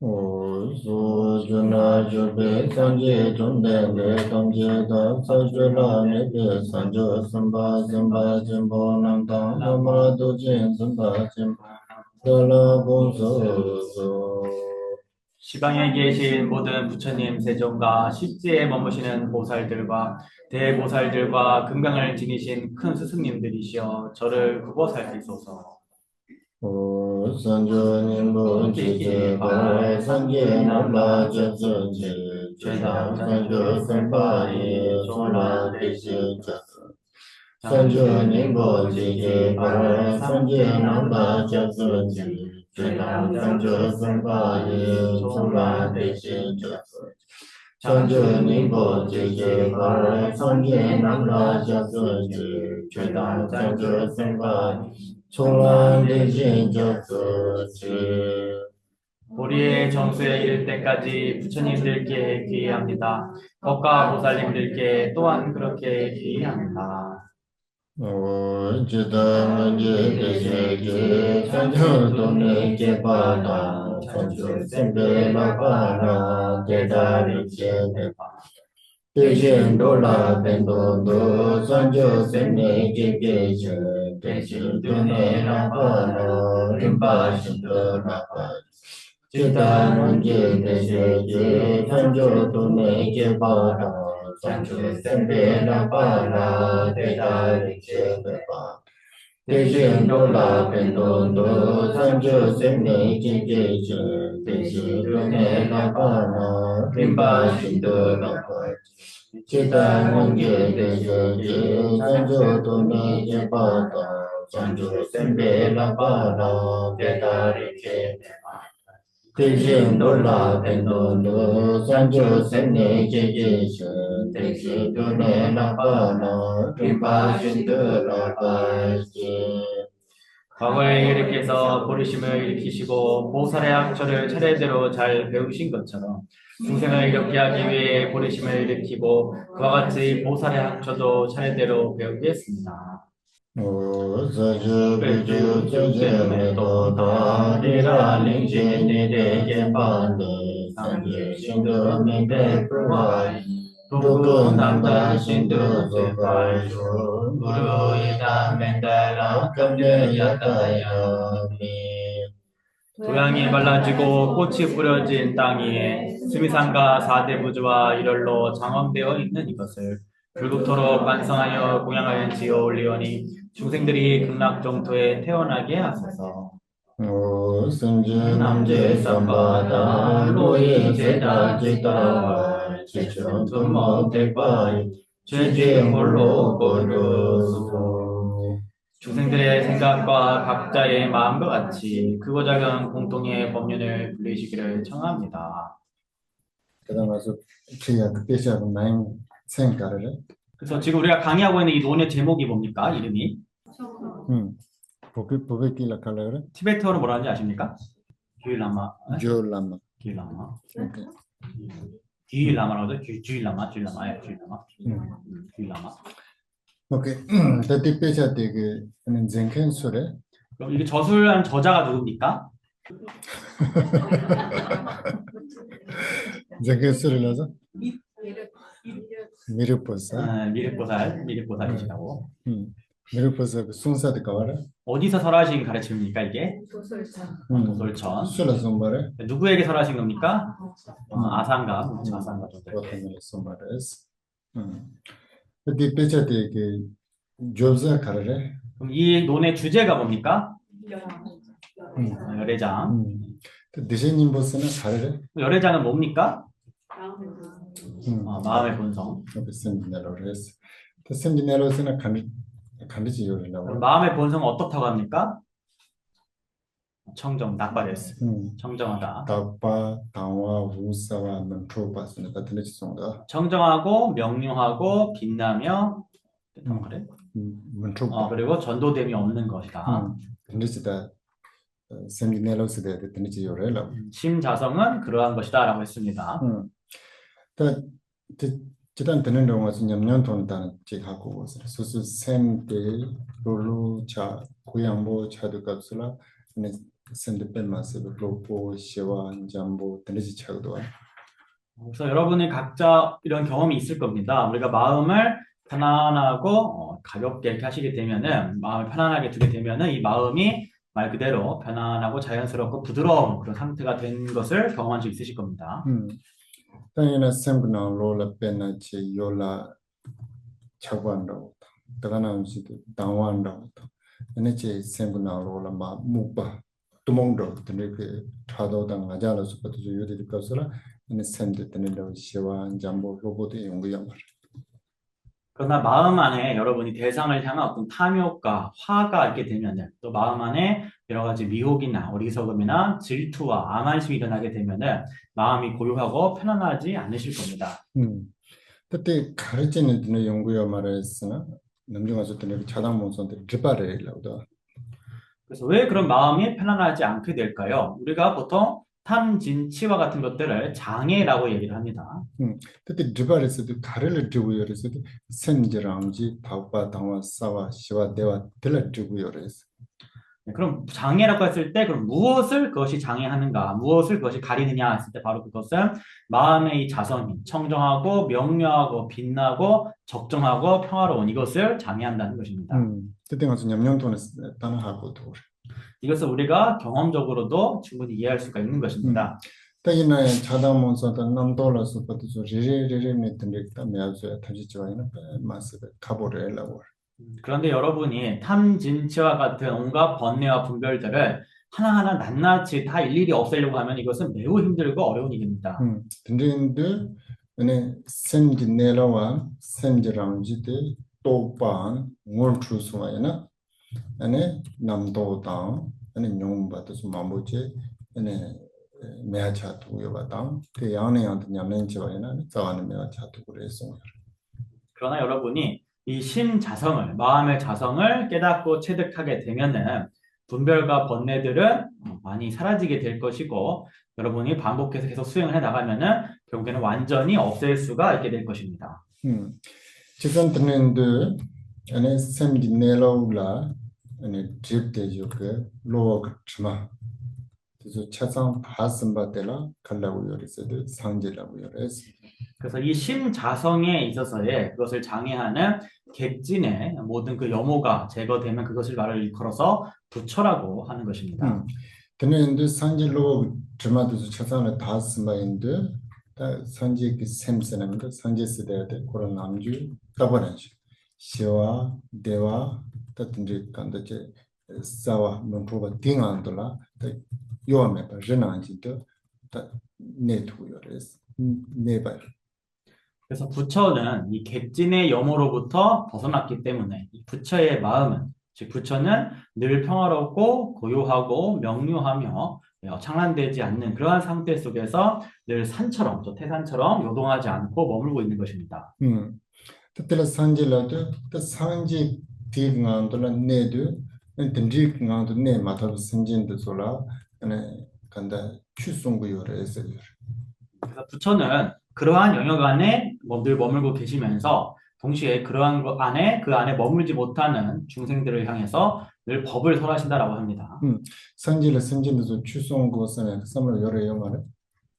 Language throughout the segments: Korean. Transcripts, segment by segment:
주나 주베 산제 존데레 동제다 사주라 네베 산조 선바 선바 진보난다 나무라도 진 선바 진 달라 본소소 시방에 계신 모든 부처님 세존과 십지에 머무시는 보살들과 대보살들과 금강을 지니신 큰 스승님들이시여 저를 굽어살피소서. 산조 님보 지제 바라 산제 남라 저선제 죄다 산조 선바에 졸라 대시 산조 님보 지제 바라 산제 남라 저선제 죄다 산조 선바에 졸라 대시 산조 님보 지제 바라 산제 남라 저선제 죄다 산조 선바에 보리의 정수에 이를 때까지 부처님들께 기회합니다. 법과 보살님들께 또한 그렇게 기회합니다. 대신 돌아 벤도도 선조 셈네 제게제 대신 돈에 라바노 림바신도 라바 지다 문제 대세제 선조 돈에 제바라 선조 셈네 라바라 대다리 제베바 대신 돌아 벤도도 선조 셈네 제게제 대신 돈에 라바노 림바신도 라바 Chita Nangye Deje Sanjo Tone Jepata Sanjo Sembe Lapara Vedari Chepema Teje Dola Pendondo Sanjo Semne Jeje Teje Tone Lapara Kripa Shindu Lapasje 과거에 이렇게서 보리심을 일으키시고 보살의 학처를 차례대로 잘 배우신 것처럼 중생을 이렇게 하기 위해 보리심을 일으키고 그와 같이 보살의 학처도 차례대로 배우겠습니다. Sajo Bejo Joje Meto Dharira Lingje Nide Gepande Sanje Shindu Minde Pruai Dugu Namda Shindu Zopai Guru Ida Mendela Kamye Yatayami 도양이 말라지고 꽃이 뿌려진 땅 위에 수미산과 사대부주와 일월로 장엄되어 있는 이것을 불국토록 완성하여 공양을 지어 올리오니 중생들이 극락정토에 태어나게 하소서. Sanjay Namje Sambhada Loye Jeta Jeta Chichon Tumo Tekpai Cheche Molo Kodo 중생들의 생각과 각자의 마음과 같이 크고 작은 공통의 법륜을 불리시기를 청합니다. 그다음에서 제가 그때서 많이 생각을 그래서 지금 우리가 강의하고 있는 이 논의 제목이 뭡니까? 이름이? 보베끼라 칼라그래 티베트어로 뭐라 하는지 아십니까? 듀일라마. 조라마 듀일라마. 오케이 듀일라마라고 하죠? 듀일라마. 듀일라마. 오케이 다티 페샤테 그 젠켄 소레 그럼 이게 저술한 저자가 누굽니까? 젠켄 소레라서 미르포사 미륵보살이시라고. 미르포사 그 순사드 가와라 어디서 설하신 가르침입니까, 이게? 도솔천. 술라 sombar에 누구에게 설하신 겁니까? 아상가 정도. 어떤 sombares 다티 페샤테 그 조자 카레 그럼 이 논의 주제가 뭡니까? 열애장. 디제님 보스는 카레 열애장은 뭡니까? 마음의 본성. 센디넬로레스 센디넬로스는 간디지 요리라고 그럼 마음의 본성은 어떻다고 합니까? 청정, 낙바데스. 청정하다. 다파 당와 우사와 멘트로바스는 같은 지송다 청정하고 명료하고 빛나며 그래? 멘트로바 그리고 전도됨이 없는 것이다. 근데지다 센디넬로스데 같은 요리라 심자성은 그러한 것이다라고 했습니다. 다 지단 되는 동안은 냠냠 돈다는 지하고 수수 샘데 롤루차 고양보 차도 값으로 샘드 뺄마스 로포 시와 잠보 드네지 차고도 그래서 여러분이 각자 이런 경험이 있을 겁니다. 우리가 마음을 편안하고 가볍게 이렇게 하시게 되면은 마음을 편안하게 두게 되면은 이 마음이 말 그대로 편안하고 자연스럽고 부드러운 그런 상태가 된 것을 경험한 적 있으실 겁니다. 당연히 샘그나 로라 빼나치 요라 차관다고 다가나운지도 당완다고 에네치 샘그나 로라 마 무바 tumongo tene ke thado da ngajala su patu yodi de kasala ene sende tene do shiwa jambo 로봇 연구 양말 그러나 마음 안에 여러분이 대상을 향한 어떤 탐욕과 화가 있게 되면은 또 마음 안에 여러 가지 미혹이나 어리석음이나 질투와 암환심이 일어나게 되면은 마음이 고요하고 편안하지 않으실 겁니다. 그때 가르치는 tene 연구 양말에 있으나 남중 가서 tene 차당 몬선데 드바레 라우다 그래서 왜 그런 마음이 편안하지 않게 될까요? 우리가 보통 탐진치와 같은 것들을 장애라고 얘기를 합니다. 그때 드바레스도 가르를 두고 요래서도 sen지랑지 바바 당와 사와 시와 대와 들을 두고 요래서 그럼 장애라고 했을 때 그럼 무엇을 그것이 장애하는가, 무엇을 그것이 가리느냐 했을 때 바로 그것은 마음의 이 자성이 청정하고 명료하고 빛나고 적정하고 평화로운 이것을 장애한다는 것입니다. 그때 가서 냠냠돈에 따라하고 도 이것을 우리가 경험적으로도 충분히 이해할 수가 있는 것입니다. 따기나 차다몬서다 남돌아서 받아서 리리리리네 등릭다 매아줘야 탐지지와이나 마스베 가보레라고 그런데 여러분이 탐진치와 같은 온갖 번뇌와 분별들을 하나하나 낱낱이 다 일일이 없애려고 하면 이것은 매우 힘들고 어려운 일입니다. 근데 네 샘지네라와 샘지랑지데 또반 뭘 추수와이나 아니 남도당 아니 용받아서 마모제 아니 매아차도 요바당 그 양내한테 냠nen지와이나 자와는 매아차도 그래서 그러나 여러분이 이 심자성을, 마음의 자성을 깨닫고 체득하게 되면은 분별과 번뇌들은 많이 사라지게 될 것이고 여러분이 반복해서 계속 수행을 해 나가면은 결국에는 완전히 없앨 수가 있게 될 것입니다. 지금 듣는데 안에 샘디 내려올라 안에 드립되죠 그 로어 그치마 그래서 차상 바슴바데라 갈라고 요리서도 상제라고 요리서 그래서 이 심자성에 있어서의 그것을 장애하는 객진의 모든 그 염호가 제거되면 그것을 말을 일컬어서 부처라고 하는 것입니다. 근데 상제로 드마도 차상을 다 쓴바인데 상제 그 샘스는데 상제 쓰대야 돼 그런 남주 가버나지 시와 대와 같은데 간다제 사와 문포가 띵안돌라 요아메 바르나지도 네투 요레스 네바 그래서 부처는 이 객진의 염호로부터 벗어났기 때문에 이 부처의 마음은 즉 부처는 늘 평화롭고 고요하고 명료하며 창란되지 않는 그러한 상태 속에서 늘 산처럼 또 태산처럼 요동하지 않고 머물고 있는 것입니다. 그때 산지라도 그 산지 뒤강도라 네도 엔딩강도 네 마타도 선진도 솔라 네 간다 추송고 요래서 그래서 부처는 그러한 영역 안에 늘 머물고 계시면서 동시에 그러한 것 안에 그 안에 머물지 못하는 중생들을 향해서 늘 법을 설하신다라고 합니다. 산지를 선진도 추송고서는 섬을 요래요 말에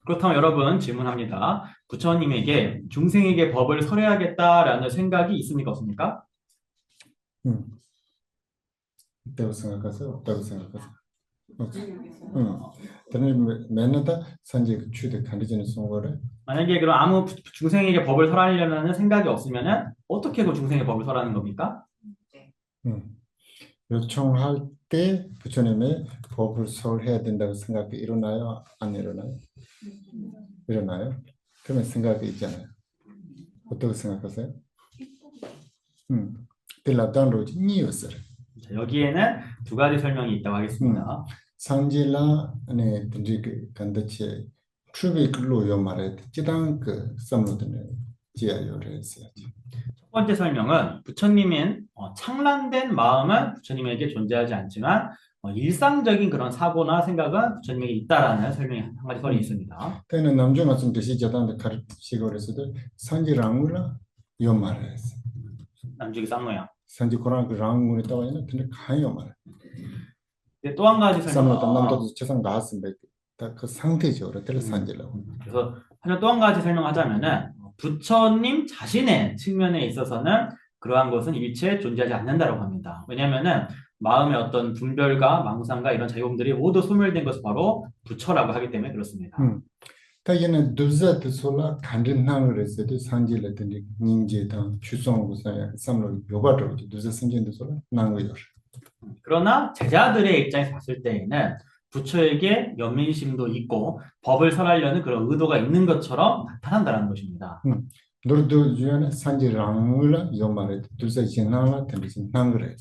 그렇다면 여러분 질문합니다. 부처님에게 중생에게 법을 설해야겠다라는 생각이 있습니까 없습니까? 어떻게 생각하세요? 어떻게 생각하세요? 맨날 산지 추대 간디지는 송거를 만약에 그럼 아무 중생에게 법을 설하려는 생각이 없으면은 어떻게 그 중생의 법을 설하는 겁니까? 요청할 때 부처님의 법을 설해야 된다고 생각이 일어나요? 안 일어나요? 일어나요? 그러면 생각이 있잖아요. 어떻게 생각하세요? 빌라단로지 니었어요. 여기에는 두 가지 설명이 있다고 하겠습니다. 상질라 아니 든지 간다치 추비글로 요 말에 지당 그 썸로드네 지야요를 했어요. 첫 번째 설명은 부처님은 창란된 마음은 부처님에게 존재하지 않지만 일상적인 그런 사고나 생각은 부처님에게 있다라는 설명이 한 가지 설이 있습니다. 때는 남주 말씀 대시 자단데 가르치고 그랬어도 상지랑우라 요 말을 했어요. 남주기 쌍노야. 산지 코란 그 랑문에 따와 있는 근데 가요 말. 근데 또 한 가지 삼로다 남도도 최상 나왔습니다. 그 상태죠. 그럴 산지라고. 그래서 사실 또 한 가지 설명하자면은 부처님 자신의 측면에 있어서는 그러한 것은 일체 존재하지 않는다라고 합니다. 왜냐하면은 마음의 어떤 분별과 망상과 이런 작용들이 모두 소멸된 것을 바로 부처라고 하기 때문에 그렇습니다. 타이는 두자트 솔라 간든나를 했어도 산지라든지 닌제다 추송고사야 삼로 요바도 두자 생긴도 솔라 난거요. 그러나 제자들의 입장에서 봤을 때에는 부처에게 연민심도 있고 법을 설하려는 그런 의도가 있는 것처럼 나타난다는 것입니다. 너도 주변에 산지랑을 요말에 두자 지나라 텐디신 난거래.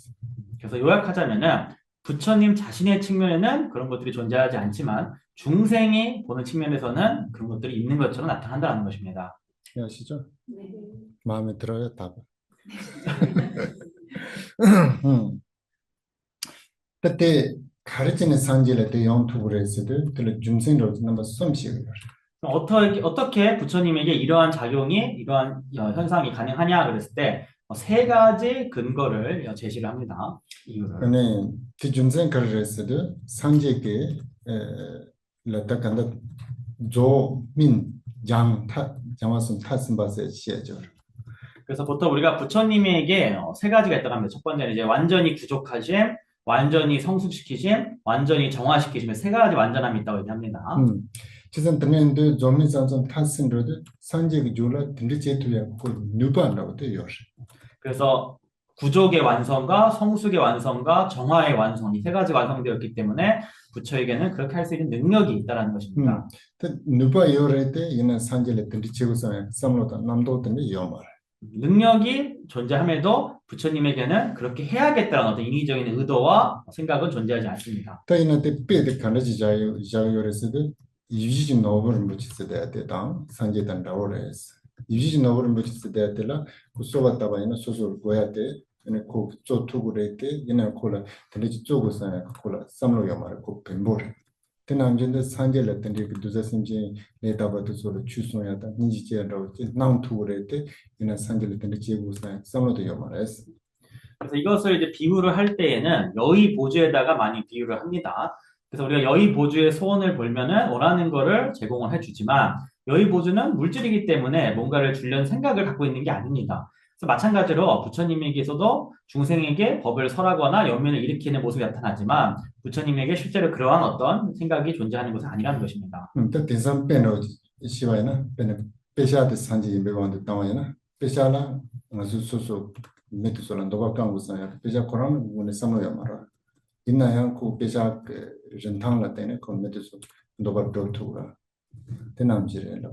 그래서 요약하자면은 부처님 자신의 측면에는 그런 것들이 존재하지 않지만 중생이 보는 측면에서는 그런 것들이 있는 것처럼 나타난다는 것입니다. 아시죠? 네. 마음에 들어요, 답. 그때 가르치는 산지를 때 영투를 했을 때 중생으로 넘어 숨쉬어요. 어떻게 부처님에게 이러한 작용이 이러한 현상이 가능하냐 그랬을 때 세 가지 근거를 제시를 합니다. 이유를. 근데 그 중생 가르쳤을 때 산지에 라타간다 조민 장타 장화선 탔은 바세 시에죠. 그래서 보통 우리가 부처님에게 세 가지가 있다고 합니다. 첫 번째는 이제 완전히 구족하심, 완전히 성숙시키심, 완전히 정화시키심 세 가지 완전함이 있다고 얘기합니다. 지금 등에도 조민산선 탔은데도 산지의 줄라 등지체투야 그 누반다고 돼요. 그래서 구족의 완성과 성숙의 완성과 정화의 완성이 세 가지 완성되었기 때문에 부처에게는 그렇게 할 수 있는 능력이 있다는 것입니다. 누바 요럴 때 이는 산지를 등지체고서 삼로다 남도든지 요말. 능력이 존재함에도 부처님에게는 그렇게 해야겠다는 어떤 인위적인 의도와 생각은 존재하지 않습니다. 또 이는 때 빼드 간지 자요레스도 유지지 노브를 붙이세야 되다. 산지단 라오레스. 유지지 노브를 붙이세야 되라. 구소가다 바이나 소소 고야 돼. ene ko cho tugurete ina kola tene chogo sa kola samlo yamara ko pembor tenamjende sanjela tende duza simje netaba so chusoya da ninji je rawo nam tugurete ina sanjela tende chego sa samlo de yamara es. 그래서 이것을 이제 비유를 할 때에는 여의 보주에다가 많이 비유를 합니다. 그래서 우리가 여의 보주의 소원을 벌면은 원하는 거를 제공을 해주지만 여의 보주는 물질이기 때문에 뭔가를 주려는 생각을 갖고 있는 게 아닙니다. 그래서 마찬가지로 부처님에게서도 중생에게 법을 설하거나 연민을 일으키는 모습이 나타나지만 부처님에게 실제로 그러한 어떤 생각이 존재하는 것은 아니라는 것입니다. 또 대상 빼노 시와이나 빼네 빼샤드 산지 매번도 나와이나 빼샤라 아주 소소 메트솔란 도가 강고사야 빼샤 코란 문에 삼로야 말아 있나야 그 빼샤 전탕라 때네 그 메트솔 도가 도투라 대남지래라.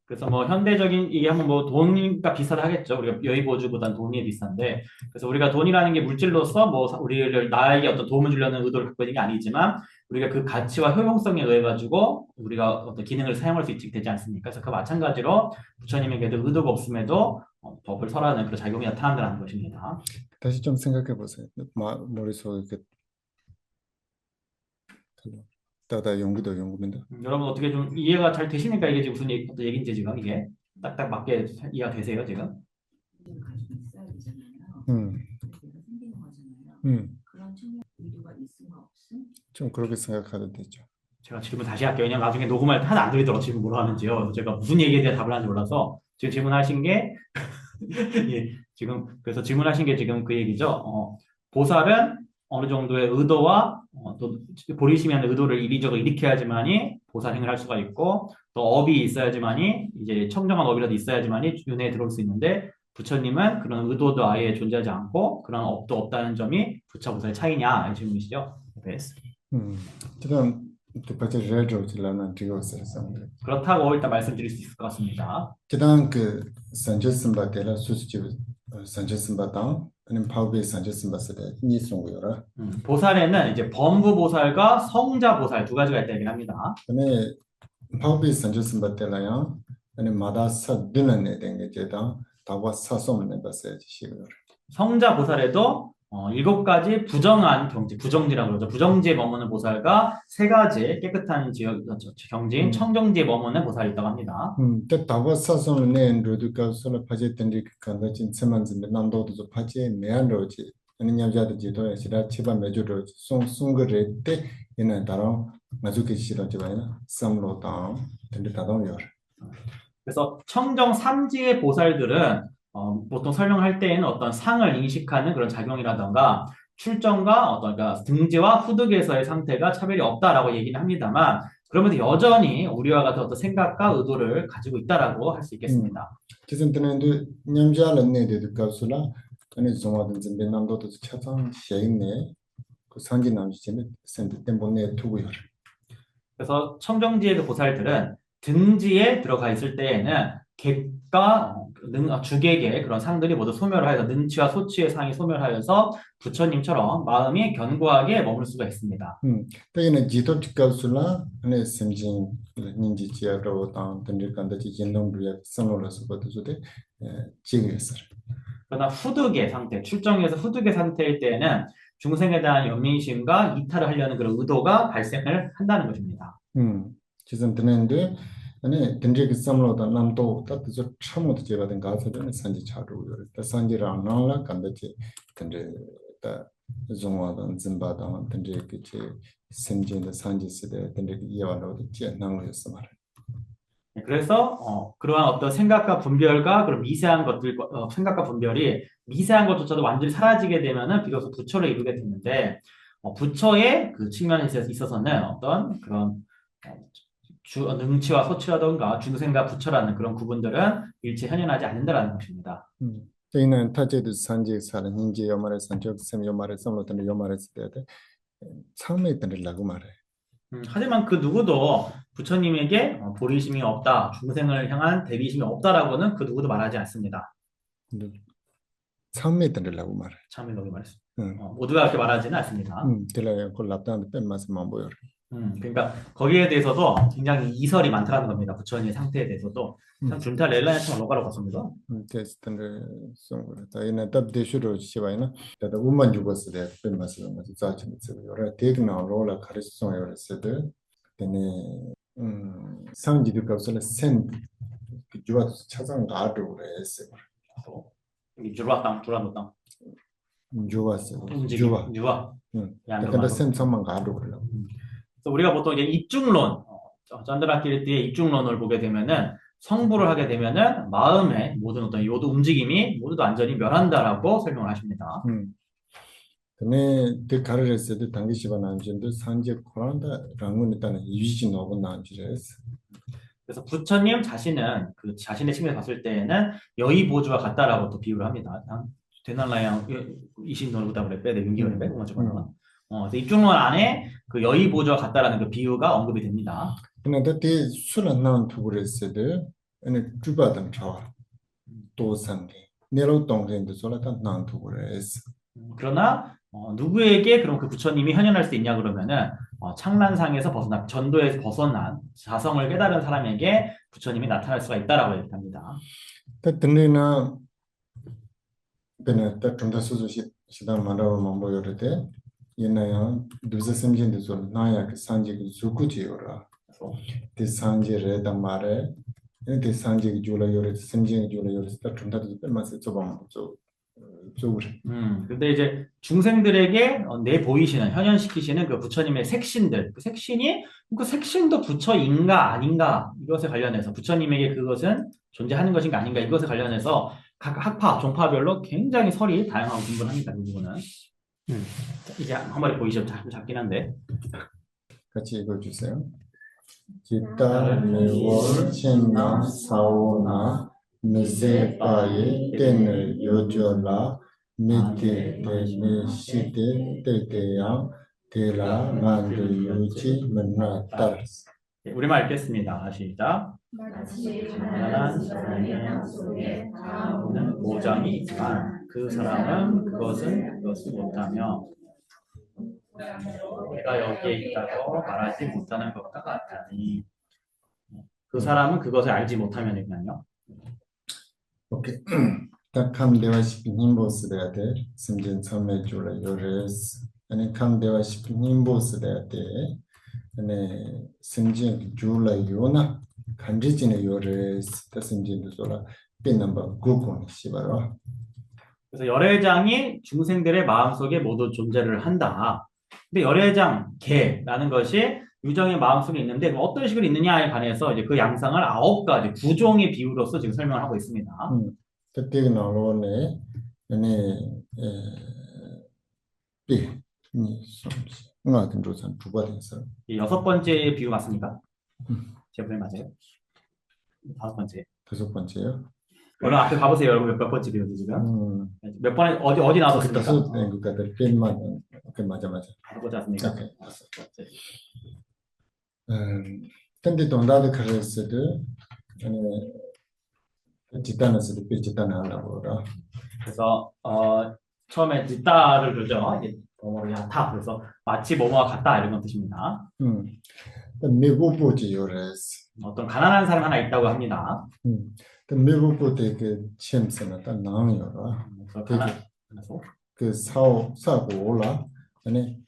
그래서 뭐 현대적인 얘기하면 뭐 돈과 비슷하다 하겠죠. 우리가 여의보주보단 돈이 비싼데 그래서 우리가 돈이라는 게 물질로서 뭐 우리를 나에게 어떤 도움을 주려는 의도를 갖고 있는 게 아니지만 우리가 그 가치와 효용성에 의해 가지고 우리가 어떤 기능을 사용할 수 있게 되지 않습니까? 그래서 그 마찬가지로 부처님에게도 의도가 없음에도 법을 설하는 그런 작용이 나타난다는 것입니다. 다시 좀 생각해 보세요. 머릿속에 따다 연구입니다. 여러분 어떻게 좀 이해가 잘 되십니까? 이게 지금 무슨 어떤 얘기인지 지금 이게 딱딱 맞게 이해가 되세요 지금? 가지고 있어야 되잖아요. 내가 생기는 거잖아요. 그런 측면 의도가 있음과 없음? 좀 그렇게 생각해도 되죠. 제가 질문 다시 할게요. 왜냐면 나중에 녹음할 때 하나 안 들리더라고 질문 뭐라 하는지요. 제가 무슨 얘기에 대해 답을 하는지 몰라서 지금 질문하신 게 예, 지금 그래서 질문하신 게 지금 그 얘기죠. 보살은 어느 정도의 의도와 또 보리심이 하는 의도를 이리저리 일으켜야지만이 보살행을 할 수가 있고 또 업이 있어야지만이 이제 청정한 업이라도 있어야지만이 윤회에 들어올 수 있는데 부처님은 그런 의도도 아예 존재하지 않고 그런 업도 없다는 점이 부처 보살의 차이냐 이 질문이시죠? 네. 지금 그렇다고 일단 말씀드릴 수 있을 것 같습니다. 지금 그 산제스바텔라 수수지 산제스바당 아니면 파우베 산제스바스데 니송고요라. 보살에는 이제 범부 보살과 성자 보살 두 가지가 있다고 합니다. 근데 파우베 산제스바텔라야 아니면 마다사 드는에 된게 제다 다와 사소문에 봤어야지 시고요. 성자 보살에도 7가지 부정한 경지, 부정지라고 그러죠. 부정지에 머무는 보살과 3가지 깨끗한 지역, 경지인 청정지에 머무는 보살이 있다고 합니다. 또 다와 사소문에 로드가스로 파제던디 간다진 세만진데 남도도 파제 내안로지 아니 냠자도 지도에 시다 치바 메주로 송송거래 때 얘는 다른 마주기 싫어 지바이나 삼로당 근데 다동 요. 그래서 청정 삼지의 보살들은 보통 설명할 때에는 어떤 상을 인식하는 그런 작용이라던가 출정과 어떤 그러니까 등지와 후득에서의 상태가 차별이 없다라고 얘기는 합니다만 그러면서 여전히 우리와 같은 어떤 생각과 의도를 가지고 있다라고 할 수 있겠습니다. 지금 때는도 냠자는 내데도 가수라 아니 좀하든 좀 남도도 차상 쉐이네 그 상기 남지는 센터 때문에 두고요. 그래서 청정지의 그 보살들은 등지에 들어가 있을 때에는 객과 주객의 그런 상들이 모두 소멸하여서 능치와 소치의 상이 소멸하여서 부처님처럼 마음이 견고하게 머물 수가 있습니다. 때에는 지도 가수라 아니 심진 닌지 지야로 당 던질간다 지진동부야 선로라서 버도데 지그였어. 그러나 후득의 상태, 출정에서 후득의 상태일 때에는 중생에 대한 연민심과 이탈을 하려는 그런 의도가 발생을 한다는 것입니다. 지금 드는데 아니 던지기 선로다 남도 따뜻저 참모도 제가된 가서는 산지 차루요. 산지랑 나라 간다지 근데 다 종화던 짐바던 던지기 제 심진의 산지 시대 던지기 이해하려고 제 나오였어 말. 그래서 그러한 어떤 생각과 분별과 그런 미세한 것들, 생각과 분별이 미세한 것조차도 완전히 사라지게 되면은 비로소 부처를 이루게 되는데 부처의 그 측면에 있어서는 어떤 그런 능치와 소치라던가 중생과 부처라는 그런 구분들은 일체 현현하지 않는다라는 것입니다. 저희는 타제도 산지 사는 인지 요말에 산적 셈 요말에 섬로던 요말에 때에 처음에 들으려고 말해. 하지만 그 누구도 부처님에게 보리심이 없다, 중생을 향한 대비심이 없다라고는 그 누구도 말하지 않습니다. 처음에 들으려고 말해. 참에 여기 말했습니다. 모두가 그렇게 말하지는 않습니다. 들어요. 그걸 납다는 뺀 맛만 보여. 그러니까 거기에 대해서도 굉장히 이설이 많다는 겁니다. 부처님의 상태에 대해서도 참 준타 렐라야청 로가로 갔습니다. 테스트를送过来. 다이나 답대슈로 시바이나. 다다 우만 죽었을 때 뺀 맛을 먼저 자치는 여러 대ግ나 로라 가르치송에 그랬어도 근데 상지도 값을 센 주와 차상 가도 그랬어. 주라 땅, 주라 노 땅. 주와서. 주와. 근데 센 상만 가도 그래. 그래서 우리가 보통 이제 입중론, 짠드라키르티의 입중론을 보게 되면은 성불을 하게 되면은 마음의 모든 어떤 요도 움직임이 모두 완전히 멸한다라고 설명을 하십니다. 근데 그 가르쳤을 때 당기 시바 난전도 산지 코란다 랑은 일단은 유지 넣고 난지랬어. 그래서 부처님 자신은 그 자신의 측면에서 봤을 때에는 여의 보주와 같다라고 또 비유를 합니다. 대날라양 이신노르보다 그래 빼내 윤기원에 빼고 먼저 보면. 그래서 입중론 안에 그 여의 보주와 같다라는 그 비유가 언급이 됩니다. 근데 그때 술안 나온 투구를 했을 때 아니 주바던 차와 또 산게 내로 동생도 솔라탄 나온 투구를 했어. 그러나 누구에게 그럼 그 부처님이 현현할 수 있냐 그러면은 창란상에서 벗어난 전도에서 벗어난 자성을 깨달은 사람에게 부처님이 나타날 수가 있다라고 얘기합니다. 듣는이나 그냥 딱 좀더 수수시 시다 말하고 뭐여를 때 옛날에 두세 sem진도 좀 나야 그 산지 주구지요라. 그 산지를 다 말해 그 산지 줄여요 sem진 줄여요 딱 좀더 빼면서 좀 근데 이제 중생들에게 내 보이시는 현현시키시는 그 부처님의 색신들, 그 색신도 부처인가 아닌가 이것에 관련해서 부처님에게 그것은 존재하는 것인가 아닌가 이것에 관련해서 각 학파, 종파별로 굉장히 설이 다양하고 분분합니다. 이 부분은. 이제 한 마리 보이시죠? 좀 작긴 한데. 같이 읽어주세요. 기타 메월 첸나 사오나 느세파에 땐을 요조라 미테 데네 시테 때때야 데라 만두 요지 맨나 따르스. 우리말 읽겠습니다. 시작. 가난한 사람의 속에 는 모장이 있지만 그 사람은 그것을 못하며 내가 여기에 있다고 말하지 못하는 것과 같으니 그 사람은 그것을 알지 못하면요. 오케이. 딱함 대화시킨 힘보스 돼야 돼. 심진 섬에 줄라 요레스. 아니 감 대화시킨 힘보스 돼야 돼. 아니 심진 줄라 요나 간지진의 요레스. 다 심진도 졸라 빈 넘버 9번 시바로. 그래서 열애장이 중생들의 마음속에 모두 존재를 한다. 근데 열애장, 개라는 것이 유정의 마음속에 있는데 어떤 식으로 있느냐에 관해서 이제 그 양상을 9가지 구종의 비유로서 지금 설명을 하고 있습니다. 그때 나로네 네 비 nga kan rosan tuba densa 이 6번째 비유 맞습니까? 음. 제 분이 맞아요? 5번째. 5번째요. 얼른 앞에 가보세요, 여러분. 몇 번째 비유인지 지금. 몇 번에 어디 나왔습니까? 5 그러니까 빈만 그 맞아. 보지 않습니까? 오케이. 근데 동다드 카레스드 아니 지단에서 비지단 하려고라. 그래서 처음에 짓다를 그러죠. 이제 다 그래서 마치 뭐뭐와 같다 이런 건 뜻입니다. 미국보지 요레스. 어떤 가난한 사람 하나 있다고 합니다. 미국보다 그 침새나 딱 나오요라. 그래서 그 사고 올라 아니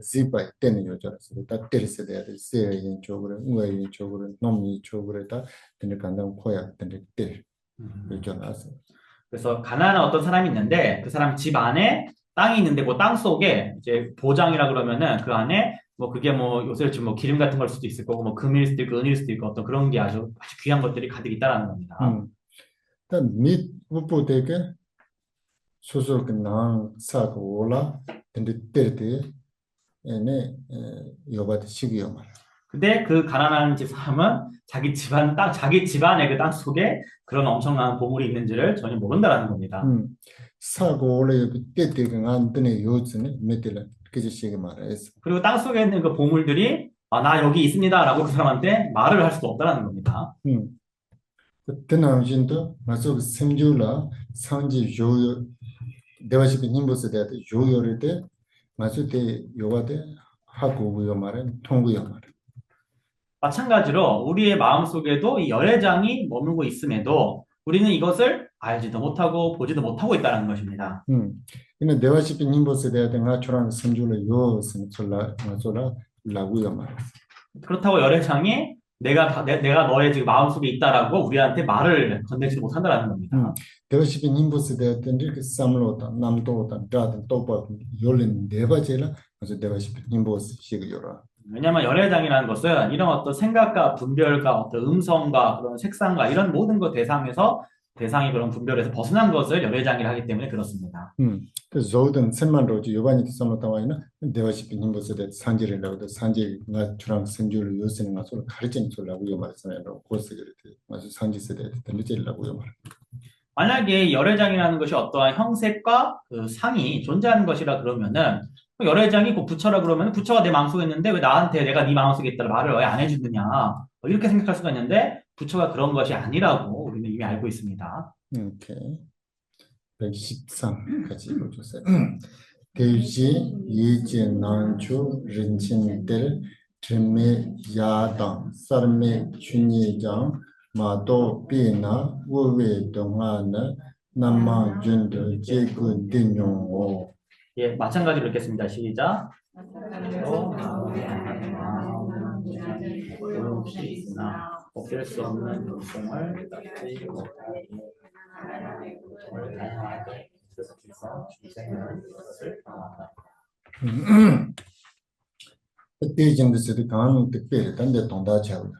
지바이 때는 요저라서 딱 때리세 돼야 돼. 세인 쪽으로 응외인 쪽으로 놈이 쪽으로 다 근데 간단 코야 근데 때 요저라서. 그래서 가난한 어떤 사람이 있는데 그 사람 집 안에 땅이 있는데 뭐 땅 속에 이제 보장이라 그러면은 그 안에 뭐 그게 뭐 요새 지금 뭐 기름 같은 걸 수도 있을 거고 뭐 금일 수도 있고 은일 수도 있고 어떤 그런 게 아주 귀한 것들이 가득 있다라는 겁니다. 일단 미국보다게 소소 그냥 사고 올라 근데 때때 에네 요바드 시기요 말. 근데 그 가난한 집 사람은 자기 집안 땅, 자기 집안의 그 땅 속에 그런 엄청난 보물이 있는지를 전혀 모른다라는 겁니다. 사고 올래 때때가 안 뜨네 요즈네 메텔라 그지 시기 말해서. 그리고 땅 속에 있는 그 보물들이 나 여기 있습니다라고 그 사람한테 말을 할 수도 없다라는 겁니다. 그때 나오신도 맞아 semjula 상지 요요 대화식 님보스 대한 요요를 때 맞을 때 요가데 하고 요 말은 통구요 말. 마찬가지로 우리의 마음속에도 이 열애장이 머물고 있음에도 우리는 이것을 알지도 못하고 보지도 못하고 있다는 것입니다. 근데 대화식 님보스 대한 나처럼 semjula 요 semjula 맞아라 라고요 말. 그렇다고 열애장이 내가 너의 지금 마음속에 있다라고 우리한테 말을 건네지 못한다라는 겁니다. 대화식 님보스 대한 그 삼로다 남도다 다든 또바 열린 네바제라 그래서 대화식 님보스 시기요라. 왜냐하면 열애장이라는 것은 이런 어떤 생각과 분별과 어떤 음성과 그런 색상과 이런 모든 것 대상이 그런 분별에서 벗어난 것을 열애장이라 하기 때문에 그렇습니다. 그래서 저든 셈만로지 요반이 삼로타와이나 대화식 님보스 대 산지를라고 산지가 주랑 생주를 요새는 가서 가르치는 소리라고 요 말씀해요. 고스게 맞아 산지 세대 들리지라고 요 말. 만약에 열애장이라는 것이 어떠한 형색과 그 상이 존재하는 것이라 그러면은 열애장이 그 부처라 그러면 부처가 내 마음속에 있는데 왜 나한테 내가 네 마음속에 있다는 말을 왜 안 해주느냐 이렇게 생각할 수가 있는데 부처가 그런 것이 아니라고 우리는 이미 알고 있습니다. 오케이. 113까지 읽어주세요. 대지 예제 난초 린친들 드메 야당 썰메 춘예장 마도 비나 우웨 동안은 남마 준도 제구 din용오. 예, 마찬가지로 읽겠습니다. 시작. 없앨 수 없는 고통을 다양하게 계속해서 중생을 것을 강화한다. 대진들도 강한 특별히 단대 동다체로.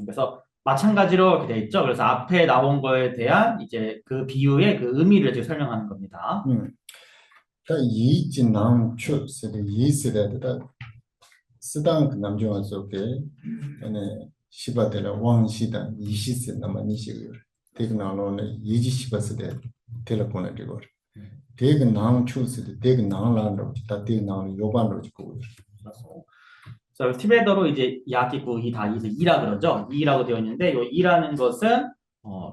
그래서 마찬가지로 이렇게 돼 있죠. 그래서 앞에 나온 거에 대한 이제 그 비유의 그 의미를 지금 설명하는 겁니다. 이진남 추세대 이세대다 쓰당 그 남중한 속에 네 시바데라 왕시다 이시세 남아니시고 대그나로는 이지시바스데 텔레폰에 되고 대그남 추세대 대그나란로 다 대그나로 요반로 지고 그래서 티베더로 이제 야기구 이라 그러죠. 이라고 되어 있는데 이 이라는 것은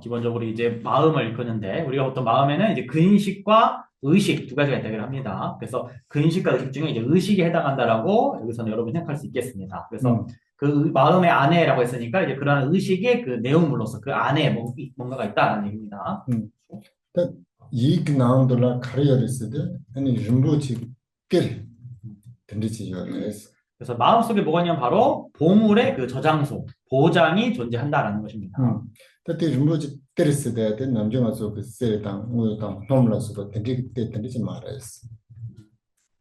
기본적으로 이제 마음을 일컫는데 우리가 보통 마음에는 이제 근식과 의식 두 가지가 있다고 합니다. 그래서 근식과 의식 중에 이제 의식에 해당한다라고 여기서는 여러분 생각할 수 있겠습니다. 그래서 그 마음의 안에라고 했으니까 이제 그러한 의식의 그 내용물로서 그 안에 뭔가가 있다라는 얘기입니다. 이 나온돌라 카리어리스데 아니 림보치 길 던지지요레스. 그래서 마음속에 뭐가 있냐면 바로 보물의 그 저장소, 보장이 존재한다라는 것입니다. 그때 림보지 때렸을 때 남정아서 그 세당 우유당 넘라서도 된지 말았어.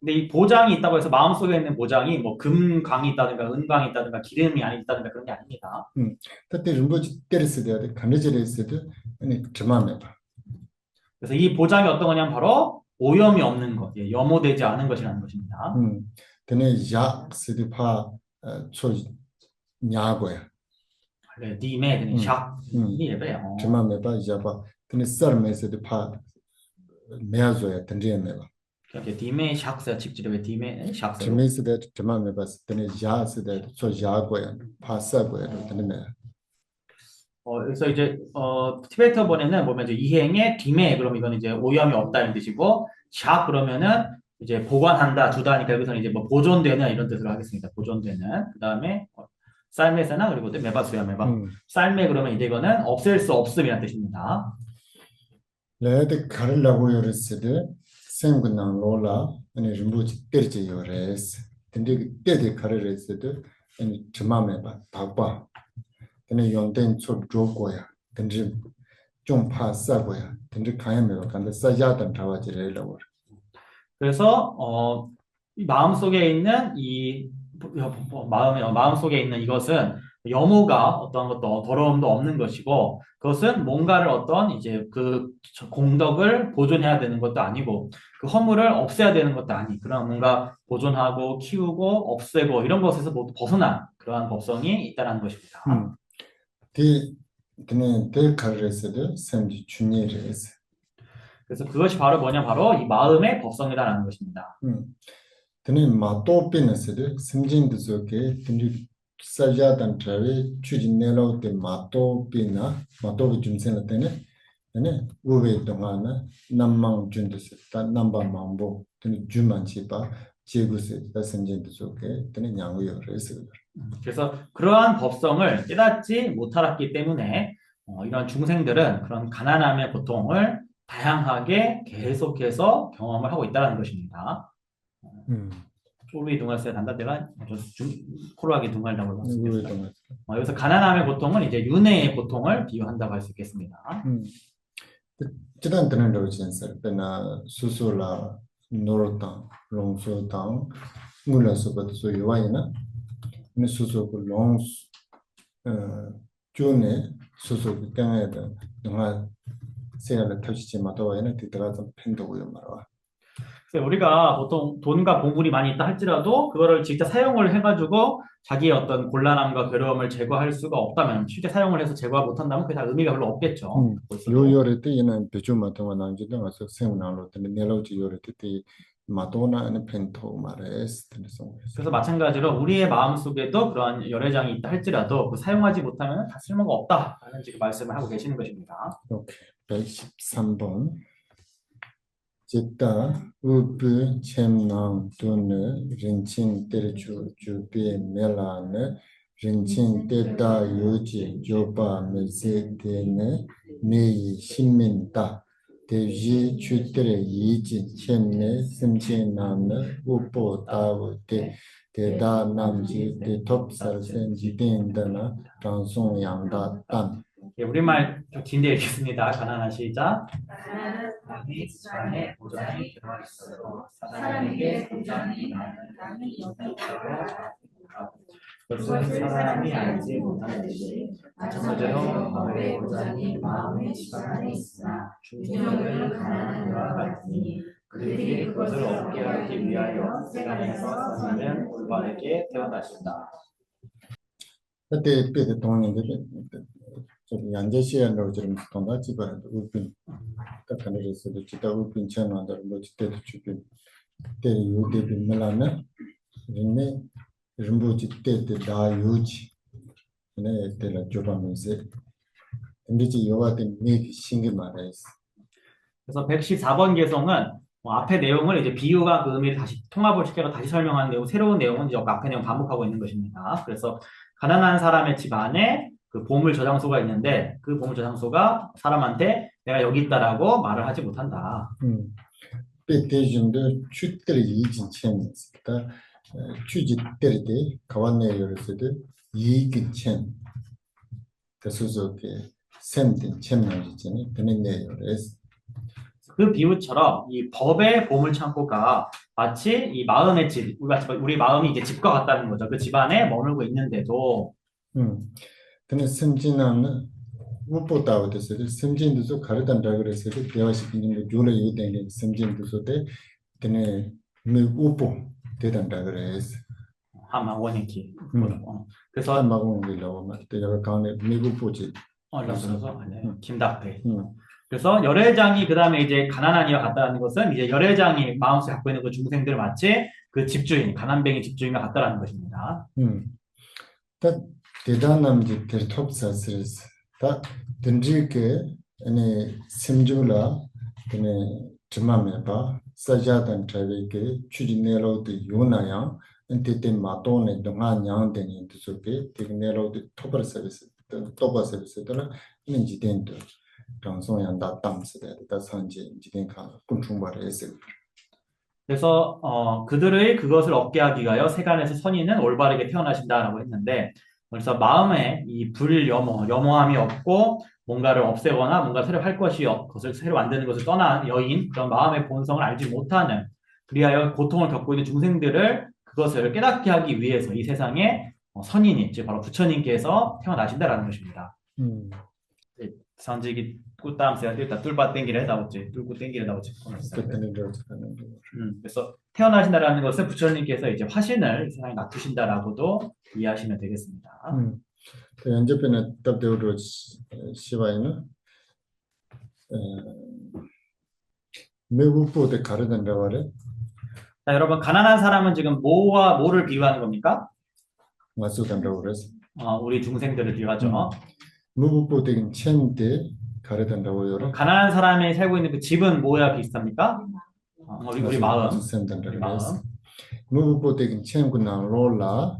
근데 이 보장이 있다고 해서 마음속에 있는 보장이 뭐 금광이 있다든가 은광이 있다든가 기름이 아니 있다든가 그런 게 아닙니다. 그때 림보지 때렸을 때 간지를 했을 때 아니 저만해 봐. 그래서 이 보장이 어떤 거냐면 바로 오염이 없는 것, 예, 염호되지 않은 것이라는 것입니다. 근데 약 스디파 초 야고야. 네, 님의 그냥 샥이 예배요. 저만해 봐 이제 봐. 근데 썰면서도 파 매야줘야 된지네 봐. 이렇게 님의 샥스야 직지를 왜 님의 샥스? 저면서 때 저만해 봐. 근데 야스 때초 야고야. 파사고야. 근데 그래서 이제 티베트어번에는 보면 이제 이행에 뒤에 그럼 이건 이제 오염이 없다는 뜻이고 샥 그러면은 이제 보관한다 두다니까 여기서는 이제 뭐 보존되는 이런 뜻으로 하겠습니다. 보존되는 그다음에 쌀매세나 그리고 또 메바수야 메바 쌀매 그러면 이제 이거는 없앨 수 없음이라는 뜻입니다. 레드 가르라고 요랬을 생근난 로라 아니 림부지 때리지 요레스 근데 때데 가르랬을 때 아니 저만해 봐. 다봐. 근데 용된 초 조고야. 근데 좀 파사고야. 근데 가야면 간다 사야단 타와지래라고. 그래서 이 마음속에 있는 이 마음속에 있는 이것은 염호가 어떤 것도 더러움도 없는 것이고 그것은 뭔가를 어떤 이제 그 공덕을 보존해야 되는 것도 아니고 그 허물을 없애야 되는 것도 아니 그런 뭔가 보존하고 키우고 없애고 이런 것에서 모두 벗어난 그러한 법성이 있다는 것입니다. 그는 대 가르랬을 샘지 준이래스. 그래서 그것이 바로 뭐냐 바로 이 마음의 법성이다라는 것입니다. 그는 마토피는스를 심진도 속에 근데 사야단 트라베 추진내로 때 마토피나 마토비 준센을 때는 네 우베 동안은 남망 준듯이 남방망보 근데 주만치바 제구세 다선진도 속에 때는 양우여래서 그래서 그러한 법성을 깨닫지 못하았기 때문에 이런 중생들은 그런 가난함의 고통을 다양하게 계속해서 경험을 하고 있다는 것입니다. 쫄위 둥알새 단다대가 코로하게 둥알다고 했습니다. 여기서 가난함의 고통은 이제 윤회의 고통을 비유한다고 할 수 있겠습니다. 지난 때는 로진서 때나 수술라 노르당 롱소당 물러서도 소유와이나 근데 수술고 롱 존에 수술이 땅에다 정말 세야를 터지지 마도와이나 뒤들어 좀 팬도고요 말아. 그래서 우리가 보통 돈과 보물이 많이 있다 할지라도 그거를 직접 사용을 해가지고 자기의 어떤 곤란함과 괴로움을 제거할 수가 없다면 실제 사용을 해서 제거 못한다면 그게 다 의미가 별로 없겠죠. 요요를 때는 배주마통은 안지도 와서 세우나로 때문에 내려오지 요를 때 마도나는 펜토 말에스 그래서 마찬가지로 우리의 마음속에도 그러한 열애장이 있다 할지라도 그 사용하지 못하면 다 쓸모가 없다라는 지금 말씀을 하고 계시는 것입니다. 오케이. 113번 지다 우부 쳔낭 돈을 린칭 때려주 주비 멜라네 린칭 때다 요지 조바 메세데네 메이 신민다 대지 주들의 이진 쳔네 심체나네 우보 다우데 대다 남지 대톱살센 지된다나 방송 양다 딴 우리말 좀 긴데 읽겠습니다. 가나안 시작. 남의 집안에 보전이 들어가 있어도 사람에게 보전이 많은 땅이 여기 있다고 그것은 사람이 알지 못하는 것이 마찬가지로 너의 보전이 마음의 집안에 있으나 중생들은 가난한 자와 같으니 그들이 그것을 얻게 하기 위하여 세상에서 사는 올바르게 태어나신다. 그때 때 동안인데 좀 양재시에로 좀 동가 집어 우빈 딱 하늘에서도 지다 우빈 채널들 뭐 지대도 주빈 때 요대비 melana rinne rimbo 지대때 다 요지 네 때라 조바면서 근데지 요가데 미 신기 말했어. 그래서 114번 개성은 앞의 내용을 이제 비유가 그 의미를 다시 통합을 시켜서 다시 설명하는 내용, 새로운 내용은 이제 앞의 내용 반복하고 있는 것입니다. 그래서 가난한 사람의 집 안에 그 보물 저장소가 있는데 그 보물 저장소가 사람한테 내가 여기 있다라고 말을 하지 못한다. 대중도 추들이 이진 첸스다 추지들이 가왔네 요르스도 이기첸 그래서 그 샘든 챔나지잖아요. 되는 내용에서 그 비유처럼 이 법의 보물 창고가 마치 이 마음의 집, 우리 마음이 이제 집과 같다는 거죠. 그 집 안에 머물고 있는데도 되는 샘진은 무엇보다 됐어요. 샘진도 가르단다 그래서 대화시키는 거 줄에 유대는 샘진도 때 되는 무엇보 대단다 그래서 한마 원인기. 그래서 마공이라고 말 때가 가네 미국 보지. 그래서 김답대. 그래서 열애장이 그 다음에 이제 가난한 이와 같다는 것은 이제 열애장이 마음속에 갖고 있는 그 중생들을 마치 그 집주인, 가난뱅이 집주인과 같다라는 것입니다. 딱 대단한 집 대톱사스레스 딱 든지게 아니 심줄라 그네 주마메바 사자단 트라이게 추진내로도 요나야 엔티테 마토네 동아냥데니 두속에 디그네로도 토버 서비스 토버 서비스들은 인지된도 정성양다 담스데 다 산지 지된카 군충바레스 그래서 그들의 그것을 얻게 하기 위하여 세간에서 선인은 올바르게 태어나신다라고 했는데 그래서 마음에 이 염어함이 없고 뭔가를 없애거나 뭔가 새로 할 것이 그것을 새로 만드는 것을 떠난 여인 그런 마음의 본성을 알지 못하는 그리하여 고통을 겪고 있는 중생들을 그것을 깨닫게 하기 위해서 이 세상에 선인이 즉 바로 부처님께서 태어나신다라는 것입니다. 산지기 꿀땀새가 일단 뚫바 땡기를 해다오지 뚫고 땡기를 나오지. 그래서 태어나신다라는 것은 부처님께서 이제 화신을 이 세상에 놔두신다라고도 이해하시면 되겠습니다. 연접에는 답대로 시바이는 매국 보대 가르던다고 하래. 자, 여러분 가난한 사람은 지금 뭐와 뭐를 비유하는 겁니까? 맞소단다고 그래서. 우리 중생들을 비유하죠. 매국 보대는 챔대 가르던다고 요래. 가난한 사람이 살고 있는 그 집은 뭐야 비슷합니까? 우리 마음. 우리 마음. 매국 보대는 챔구나 롤라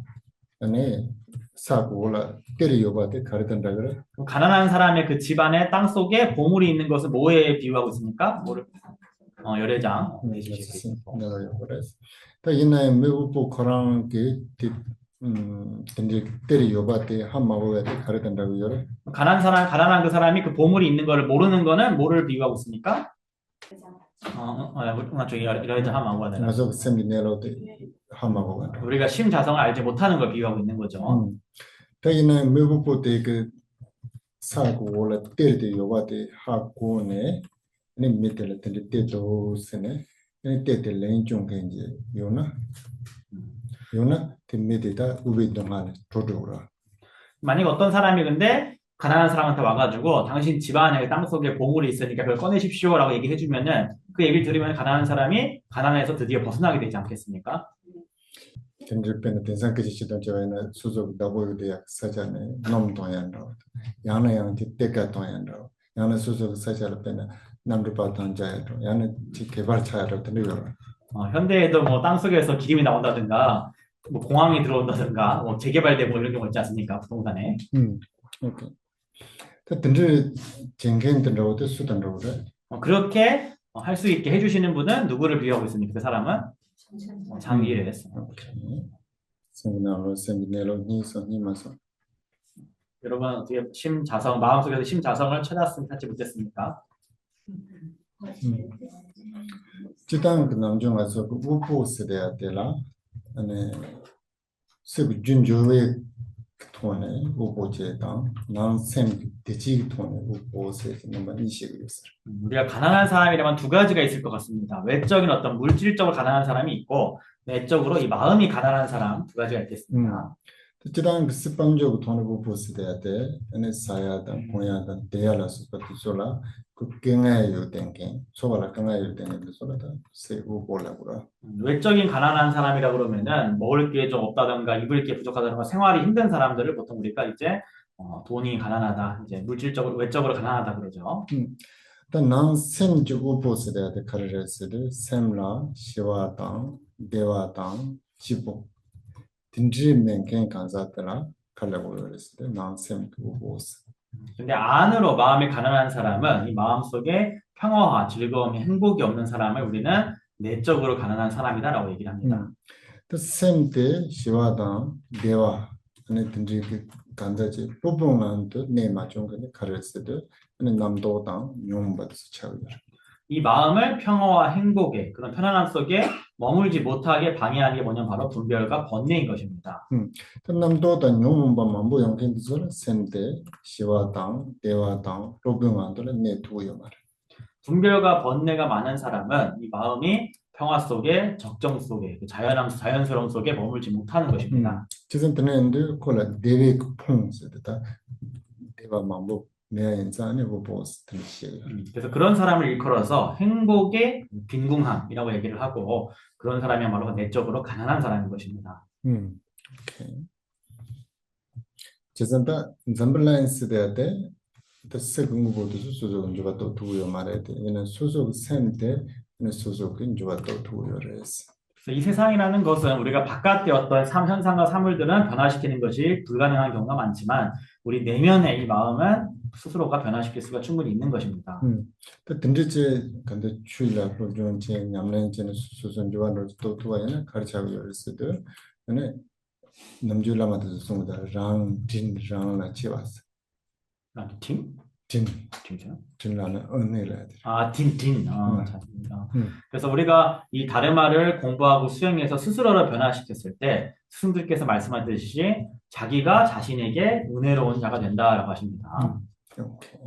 안에 사고라 때려요바데 가르던다 그래. 가난한 사람의 그 집안의 땅 속에 보물이 있는 것을 뭐에 비유하고 있습니까? 열애장. 내가 그래서. 또 이날 매국보 거랑 그 근데 때려요바데 한마고에 가르던다고 요래. 가난한 그 사람이 그 보물이 있는 것을 모르는 거는 뭐를 비유하고 있습니까? 열애장 한마고가 되나? 그래서 세미네로데 한마고가. 우리가 심자성을 알지 못하는 걸 비유하고 있는 거죠. 이날 매국보 그 사고라 때려요바데 하고네 네 밑에 때도스네 때때 렌종 genje 요나 때미데다 우베동안 조조라 만약 어떤 사람이 근데 가난한 사람한테 와가지고 당신 집안에 땅 속에 보물이 있으니까 그걸 꺼내십시오라고 얘기해주면은 그 얘기를 들으면 가난한 사람이 가난해서 드디어 벗어나게 되지 않겠습니까? 견질ペ는 대상까지 시던 저희는 수족 나보고 대학 사자네 nom도ян다 야나양 때가 도ян다 야나 수족 사자를 빼는 남들바 단자야도 야나 개발차야도 되는 현대에도 뭐 땅속에서 기름이 나온다든가 뭐 공항이 들어온다든가 뭐 재개발되고 이런 경우 있지 않습니까? 부동산에. 오케이. 근데 쟁견들로도 수단으로 그렇게 할 수 있게 해주시는 분은 누구를 비유하고 있습니까? 그 사람은 장위를 했어요. 세미나로 니마서. 여러분 어떻게 마음속에서 심자성을 찾지 못했습니까? 지단 그 남중 와서 그 우포스대야 되라 아니 세 준조의 토네 우포제당 난셈 대지 토네 우포세 넘버 이식이었어. 우리가 가난한 사람이라면 두 가지가 있을 것 같습니다. 외적인 어떤 물질적으로 가난한 사람이 있고 내적으로 이 마음이 가난한 사람 두 가지가 있겠습니다. 지단 그 습관적으로 돈을 우포스대야 돼. 아니 사야단 보야단 대야라서 받으소라 그 경애요 땡게 소바라 경애요 땡게 소라다 세고 볼라고라. 외적인 가난한 사람이라 그러면은 먹을 게 좀 없다던가 입을 게 부족하다던가 생활이 힘든 사람들을 보통 우리가 이제 돈이 가난하다 이제 물질적으로 외적으로 가난하다 그러죠. 일단 난 셈주고 보스대야 돼 카르레스를 셈라 시와당 대와당 지복 딘지맨겐 간사들라 칼라고 그랬을 때난 셈주고 보스. 근데 안으로 마음이 가난한 사람은 이 마음속에 평화와 즐거움이 행복이 없는 사람을 우리는 내적으로 가난한 사람이다라고 얘기를 합니다. 또 셈때 시와당 대와 아니 든지 그 간다지 부분한테 내 맞은 거는 가르스도 아니 남도당 용받스 차우요. 이 마음을 평화와 행복의 그런 편안함 속에 머물지 못하게 방해하는 게 뭐냐면 바로 분별과 번뇌인 것입니다. 남도당 용받만 보영된서 셈데 시와당 대와당 로병한들 내 두요 말. 분별과 번뇌가 많은 사람은 이 마음이 평화 속에 적정 속에 자연스러움 속에 머물지 못하는 것입니다. 지금 드는데 콜라 대외 풍스다 대와 만보 내가 인자네 보스 들시요. 그래서 그런 사람을 일컬어서 행복의 빈궁함이라고 얘기를 하고 그런 사람이야말로 내적으로 가난한 사람인 것입니다. 오케이. 지금다 잠블라인스 대때 더 세금고도 수수적 인조가 또 두요 말해 돼. 얘는 수수적 셈때 얘는 수수적 인조가 또 두요래서. 그래서 이 세상이라는 것은 우리가 바깥의 어떤 현상과 사물들은 변화시키는 것이 불가능한 경우가 많지만 우리 내면의 이 마음은 스스로가 변화시킬 수가 충분히 있는 것입니다. 또 든지제 근데 추이라 그런 제 냠내는 수수적 인조가 또 두어야는 가르쳐고 열었어도 근데 남줄라마도 송다 랑진랑라 치왔어. 팀? 진 팀이요? 진라는 언니라. 딘. 잘습니다. 그래서 우리가 이 다르마를 공부하고 수행해서 스스로를 변화시켰을 때 스승들께서 말씀하듯이 자기가 자신에게 은혜로운 자가 된다라고 하십니다. 오케이.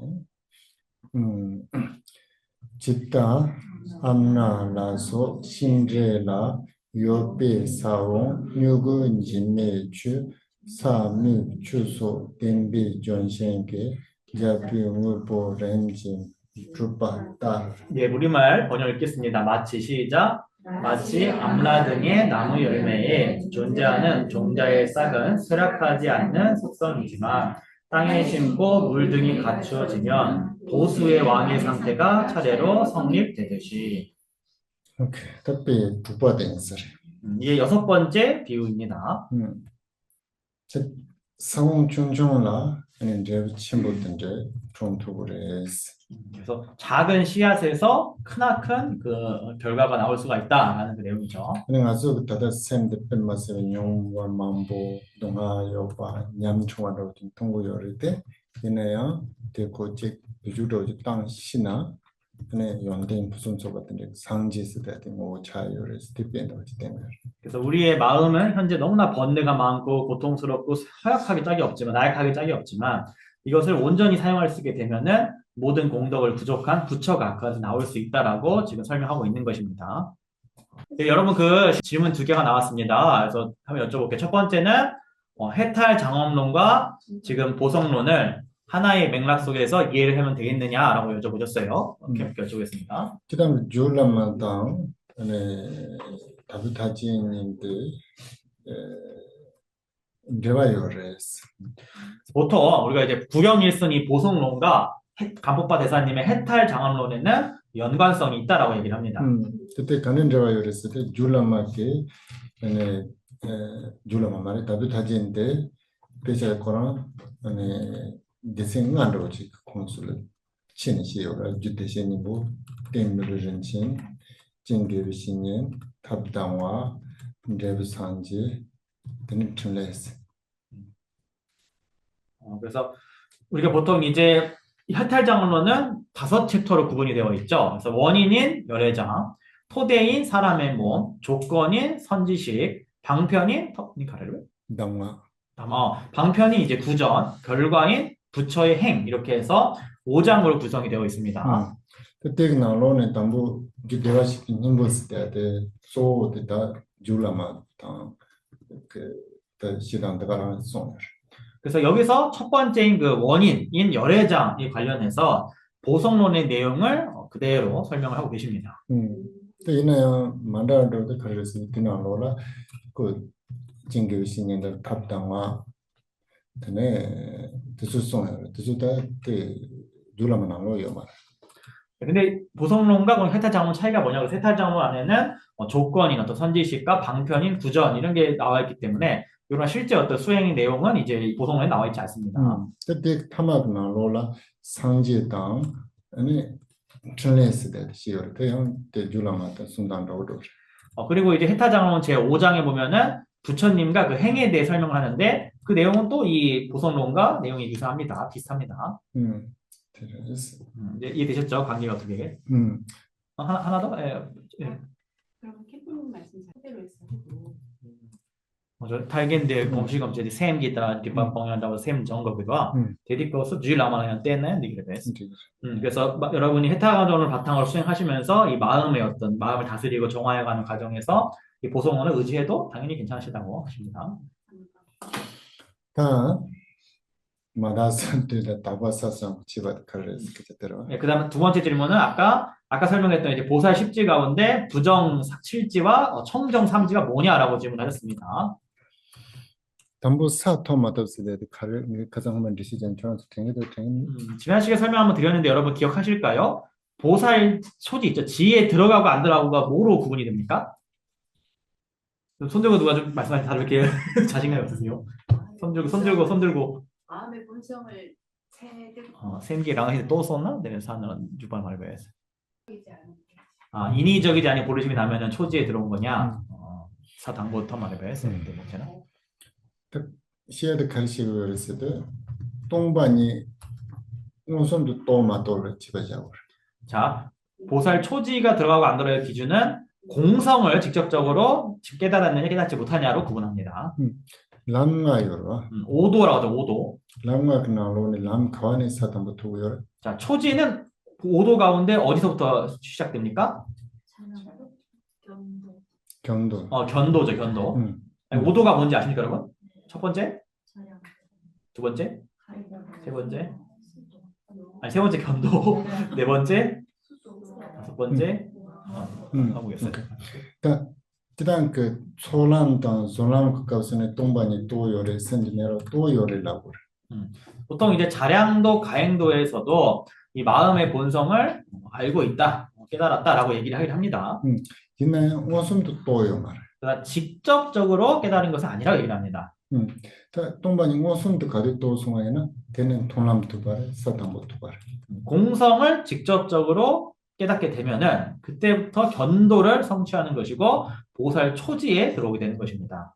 지타 암나라소 신제라 요베 사옹 뉴근 진메추 사미 추소 덴비 존생게 자비응을 보렌진 주바다. 예, 우리말 번역 읽겠습니다. 마치 시작. 마치 암라 등의 나무 열매에 존재하는 종자의 싹은 쇠락하지 않는 속성이지만 땅에 심고 물 등이 갖추어지면 보수의 왕의 상태가 차례로 성립되듯이. 오케이. 답변 두 번째. 이게 6번째 비유입니다. 즉 상중중라 아니 이제 침보든지 총투구레스. 그래서 작은 씨앗에서 크나큰 그 결과가 나올 수가 있다라는 그 내용이죠. 그냥 아주 다들 샘 대변 맛을 용과 만보 동아여과 냠총하러 통고 열을 때 이내야 대고직 비주로 땅 시나 그네 연대인 부순소 같은 데 상지스 같은 거 자유를 스티펜드 어디 때문에. 그래서 우리의 마음은 현재 너무나 번뇌가 많고 고통스럽고 허약하게 짝이 없지만 나약하게 짝이 없지만 이것을 온전히 사용할 수 있게 되면은 모든 공덕을 부족한 부처가까지 나올 수 있다라고 지금 설명하고 있는 것입니다. 네, 여러분 그 질문 2개가 나왔습니다. 그래서 한번 여쭤볼게요. 첫 번째는 해탈 장엄론과 지금 보성론을 하나의 맥락 속에서 이해를 하면 되겠느냐라고 여쭤보셨어요. 이렇게 여쭤보겠습니다. 그다음에 줄라마당 네 다부타지인들 레바이오레스. 보통 우리가 이제 구경일선이 보성론과 간폭파 대사님의 해탈 장엄론에는 연관성이 있다라고 얘기를 합니다. 그때 가는 레바이오레스 때 줄라마게 네 줄라마 말에 다부타지인데 그래서 그런 네 대생안로지 콘sul 신시요라 주대신이고 템르전신 진계비신인 탑당와 레브산지 등을 틀레스. 그래서 우리가 보통 이제 해탈장언론은 5챕터로 구분이 되어 있죠. 그래서 원인인 열애장, 토대인 사람의 몸, 조건인 선지식, 방편인 가래로 당화. 방편이 이제 구전, 결과인 부처의 행 이렇게 해서 5장으로 구성이 되어 있습니다. 그때 나로는 담부 기대와시킨 힘버스 때에 소다 줄라마 그 시간대가랑 송. 그래서 여기서 첫 번째인 그 원인인 열애장에 관련해서 보성론의 내용을 그대로 설명을 하고 계십니다. 이나야 만다르도 그래서 디나로라 그 진교신인들 탑당화 전에 드수송을 드수다 때 줄라마 나로요 말. 근데 보성론과 해탈장문 차이가 뭐냐고 해탈장문 안에는 조건인 어떤 선지식과 방편인 구전 이런 게 나와 있기 때문에 이런 실제 어떤 수행의 내용은 이제 보성론에 나와 있지 않습니다. 그때 타마그나 로라 상지당 아니 틀레스데 시어 대형 대줄라마다 순단로도. 그리고 이제 해탈장문 제 5장에 보면은 부처님과 그 행에 대해 설명을 하는데 그 내용은 또 이 보성론과 내용이 유사합니다. 비슷합니다. 됐어. 이제 이해되셨죠? 관계가 어떻게? 하나 더? 예. 그럼 캠프님 말씀 잘대로 해서 해도 Thay để cũng chỉ còn chỉ xem gì ta thì bằng bằng nhau xem trong 거기도 대디 거서 주일라마는 때는 이렇게 됐어. 그래서 여러분이 해타가론을 바탕으로 수행하시면서 이 마음의 어떤 마음을 다스리고 정화해가는 과정에서 이 보성원을 의지해도 당연히 괜찮으시다고 하십니다. 다 마다산들의 다바사상 집안 칼레스 그대로. 네, 그다음 두 번째 질문은 아까 설명했던 이제 보살 10지 가운데 부정 7지와 청정 3지가 뭐냐라고 질문하셨습니다. 담보 사토마도스데 칼 가장 한번 디시전 트랜스 탱이도 탱. 지난 시간에 설명 한번 드렸는데 여러분 기억하실까요? 보살 초지 있죠. 지에 들어가고 안 들어가고가 뭐로 구분이 됩니까? 손 들고 누가 좀 말씀하시 다를게요. 자신감이 없으세요? 손 들고. 마음의 본성을 샘기랑 또 썼나? 내가 사는 주반 말고해서. 인위적이지 않은 보르심이 나면은 초지에 들어온 거냐? 사당부터 말해봐야지. 시에드 칼시를 쓰듯 똥반이 우선도 또 마도를 집어자고. 자, 보살 초지가 들어가고 안 들어갈 기준은 공성을 직접적으로 깨달았느냐 깨닫지 못하냐로 구분합니다. 람가요라. 5도라고 하죠. 5도. 람가 그나로니 람 가와니 사담부터 우열. 자, 초지는 5도 가운데 어디서부터 시작됩니까? 견도. 견도죠, 견도. 5도가 뭔지 아십니까, 여러분? 첫 번째? 두 번째? 세 번째? 아니, 세 번째 견도. 네 번째? 다섯 번째? 하고겠어요. 그러니까 일단 그 소란당 소란 가까우서는 똥반이 또 요래 생기네로 또 요래라고. 보통 이제 자량도 가행도에서도 이 마음의 본성을 알고 있다, 깨달았다라고 얘기를 하긴 합니다. 이내 원숨도 또요 말. 그러니까 직접적으로 깨달은 것은 아니라고 얘기를 합니다. 똥반이 원숨도 가리 또 송하에는 되는 통람 두 발, 사담보 두 발. 공성을 직접적으로 깨닫게 되면은 그때부터 견도를 성취하는 것이고 보살 초지에 들어오게 되는 것입니다.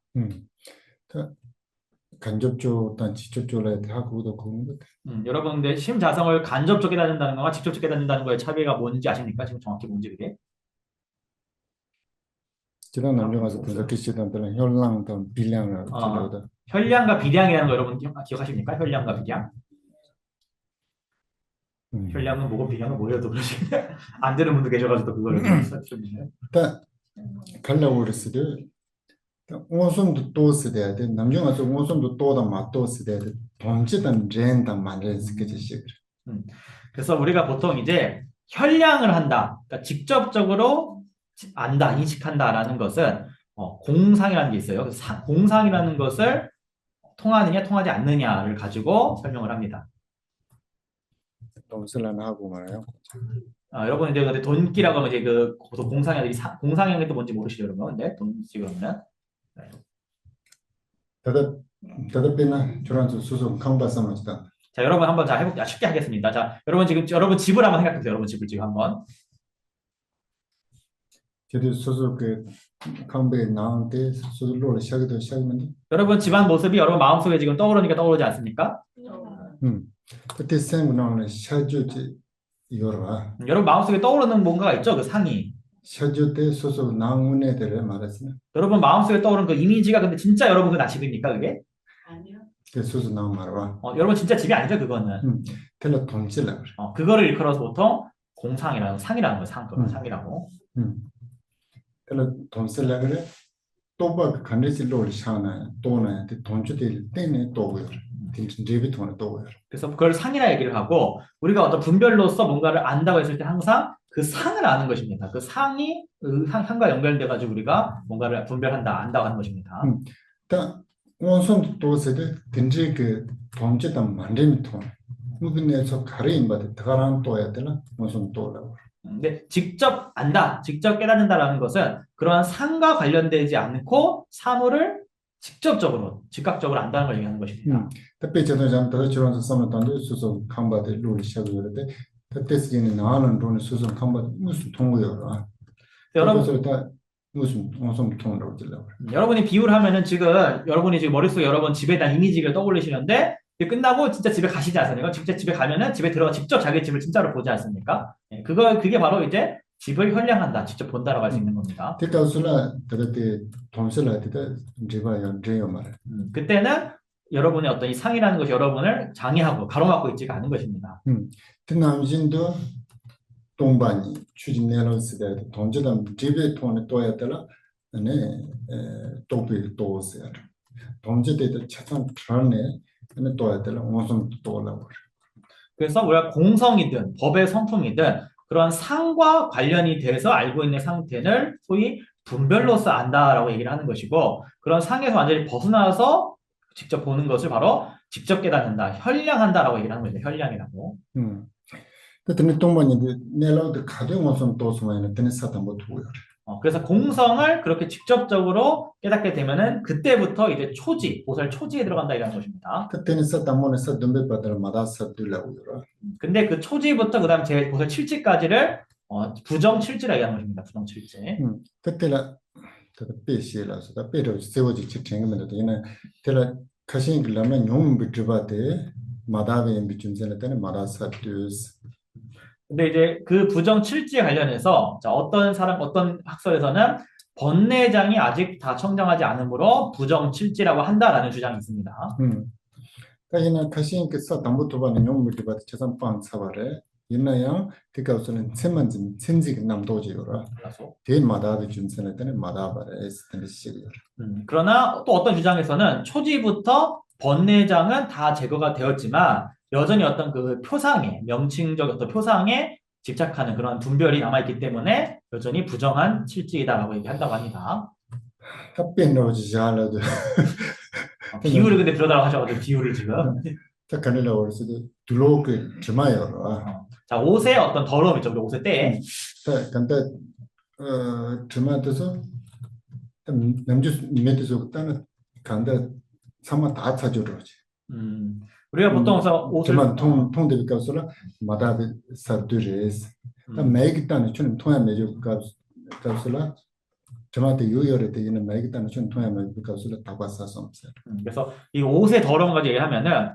간접적, 단 직접적으로 하고도 그런 것 같아요. 여러분, 근데 심자성을 간접적 깨닫는다는 거와 직접적 깨닫는다는 거의 차이가 뭔지 아십니까? 지금 정확히 뭔지 그게? 지난 남녀가서 분석기 시간들은 혈랑던 비량을 들어오다. 혈량과 비량이라는 거 여러분 기억하십니까? 혈량과 비량? 혈량은 뭐고 비량은 뭐여도 그러시 안 되는 분도 계셔가지고 그거를 설명해주세요. 일단 가려고 그랬을 원숨도 또 쓰대야 돼. 남녀가서 원숨도 또다 맞또 쓰대야 돼. 동지단 렌단 만레스 그지식. 그래서 우리가 보통 이제 혈량을 한다, 그러니까 직접적으로 안다, 인식한다라는 것은 공상이라는 게 있어요. 공상이라는 것을 통하느냐 통하지 않느냐를 가지고 설명을 합니다. 동슬란하고 말해요. 여러분 이제 근데 돈기라고 하면 이제 그 보통 공상형들이 공상형이 또 뭔지 모르시죠, 여러분? 근데 돈지 그러면 대답이나 저런서 수송 강바사마시다. 자, 여러분 한번 자 해볼게요. 쉽게 하겠습니다. 자, 여러분 지금 여러분 집을 한번 생각해보세요. 여러분 집을 지금 한번. 저도 수술 그 강백에 나한테 수술로 시작하면 여러분 집안 모습이 여러분 마음속에 지금 떠오르니까 떠오르지 않습니까? 그때 생각나는 샤주지 이거라. 여러분 마음속에 떠오르는 뭔가가 있죠, 그 상이. 샤주 때 수술 나온 애들을 말했으나. 여러분 마음속에 떠오르는 그 이미지가 근데 진짜 여러분 그 나집입니까 그게? 아니요. 그 수술 나온 말와. 여러분 진짜 집이 아니죠 그거는. 텔레 돈질라 그래. 그거를 일컬어서 보통 공상이라는 상이라는 거예요. 상이라고. 텔레 돈질라 그래. 또봐 간레질로 우리 샤나 또나 돈주들 때문에 또고요. 리비통을 또고요. 그래서 그걸 상이라 얘기를 하고 우리가 어떤 분별로서 뭔가를 안다고 했을 때 항상 그 상을 아는 것입니다. 그 상이 상과 연결돼 가지고 우리가 뭔가를 분별한다, 안다고 하는 것입니다. 원손도 또세대 든지 그 돈주단 만림통 무근에서 가르임 받을 더가란 또야 되나 원손 또라고. 근데 직접 안다, 직접 깨닫는다라는 것은 그러한 상과 관련되지 않고 사물을 직접적으로, 즉각적으로 안다는 걸 얘기하는 것입니다. 특히 저도 잠들 저런 섬을 수송 칸바들 룰을 시작하는데 그때 쓰기는 나는 돈 수송 칸바들 무슨 통고요. 여러분 무슨 통으로 질러. 여러분이 비유를 하면은 지금 여러분이 지금 머릿속에 여러 번 집에 대한 이미지를 떠올리시는데 이게 끝나고 진짜 집에 가시지 않습니까? 진짜 집에 가면은 집에 들어가 직접 자기 집을 진짜로 보지 않습니까? 예, 그게 바로 이제 집을 현량한다, 직접 본다라고 할 수 있는 겁니다. 그때가서라 그때 동시라 그때 리바야 제요 말. 그때는 여러분의 어떤 이 상이라는 것이 여러분을 장애하고 가로막고 있지가 않은 것입니다. 그 남신도 동반이 추진내는 시대에 동지담 집에 돈에 또야 되라 네 또비 또세요. 동지대도 차선 트라네 네 또야 되라 무슨 또라고. 그래서 우리가 공성이든 법의 성품이든 그런 상과 관련이 돼서 알고 있는 상태를 소위 분별로서 안다라고 얘기를 하는 것이고, 그런 상에서 완전히 벗어나서 직접 보는 것을 바로 직접 깨닫는다, 현량한다라고 얘기를 하는 거죠. 현량이라고. 그때 동반이 내려도 가정 무슨 또 숨어있는 데는 사단 못 보여. 그래서 공성을 그렇게 직접적으로 깨닫게 되면은 그때부터 이제 초지, 보살 초지에 들어간다 이라는 것입니다. 그때는 사단 못에서 덤베 받을 마다 사들라고 그러. 근데 그 초지부터 그다음 제 보살 칠지까지를 부정 칠지라고 얘기하는 것입니다. 부정 칠지. 그때라 그 빼시라서 다 빼려 세워지 지탱으면 되는 때라 가신 길라면 용 비트바데 마다베 비춤전에 때는 마다 사드스. 근데 이제 그 부정 칠지에 관련해서 어떤 학설에서는 번뇌장이 아직 다 청정하지 않으므로 부정 칠지라고 한다라는 주장이 있습니다. 그러나 가신 그 사담부터바는 용 비트바데 재산 빵 사바래 있나요? 그가우스는 세만진 sen직 남도지요라. 대 마다베 줌전에 때는 마다바래 에스텐 시리요. 그러나 또 어떤 주장에서는 초지부터 번뇌장은 다 제거가 되었지만 여전히 어떤 그 표상에, 명칭적 어떤 표상에 집착하는 그런 분별이 남아있기 때문에 여전히 부정한 칠지이다라고 얘기한다고 합니다. 답변으로지 잘라도 비유를 근데 들어달라고 하셔가지고 비유를 지금. 작가들라 어르신들 둘로그 주마요라. 자, 옷의 어떤 더러움 있죠. 우리 옷의 때. 근데 주마에서 남주 메트서 따는 간다 상마 다 찾으러지. 우리가 보통 옷을 주마 통대비 값으로 마다비 사드레스. 매기 따는 좀 통야 매주 값으로 저한테 요요를 되는 매기 따는 좀 통야 매주 값으로 다 봤었어. 그래서 이 옷의 더러움 가지고 얘기하면은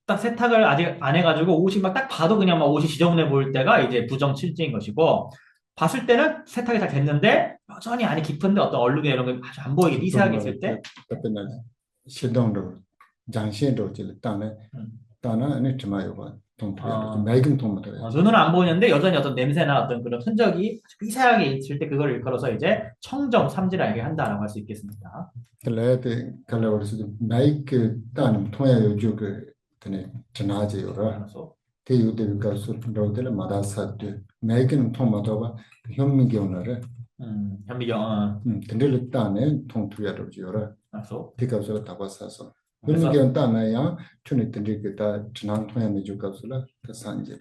딱 세탁을 아직 안 해가지고 옷이 막 딱 봐도 그냥 막 옷이 지저분해 보일 때가 이제 부정 칠지인 것이고, 봤을 때는 세탁이 다 됐는데 여전히 안에 깊은데 어떤 얼룩이나 이런 게 아주 안 보이게 미세하게 있을 때 시동도 장신도 따네 아니 주마요가 통토야 매긴 통부터 눈으로 안 보이는데 여전히 어떤 냄새나 어떤 그런 흔적이 미세하게 있을 때 그걸 일컬어서 이제 청정 삼지라 얘기한다라고 할 수 있겠습니다. 그래도 kalorisi 마이크 따는 통야 요주그 되네 전화제요라 대유들 가서 로들 마다사드 매긴 통마도가 현미경을 현미경 근데 따네 통투야로지요라 그래서 대가서 다 봤어서 현미경 따나야 춘이들이 그다 전화 통야 매주가서라 그 산지로.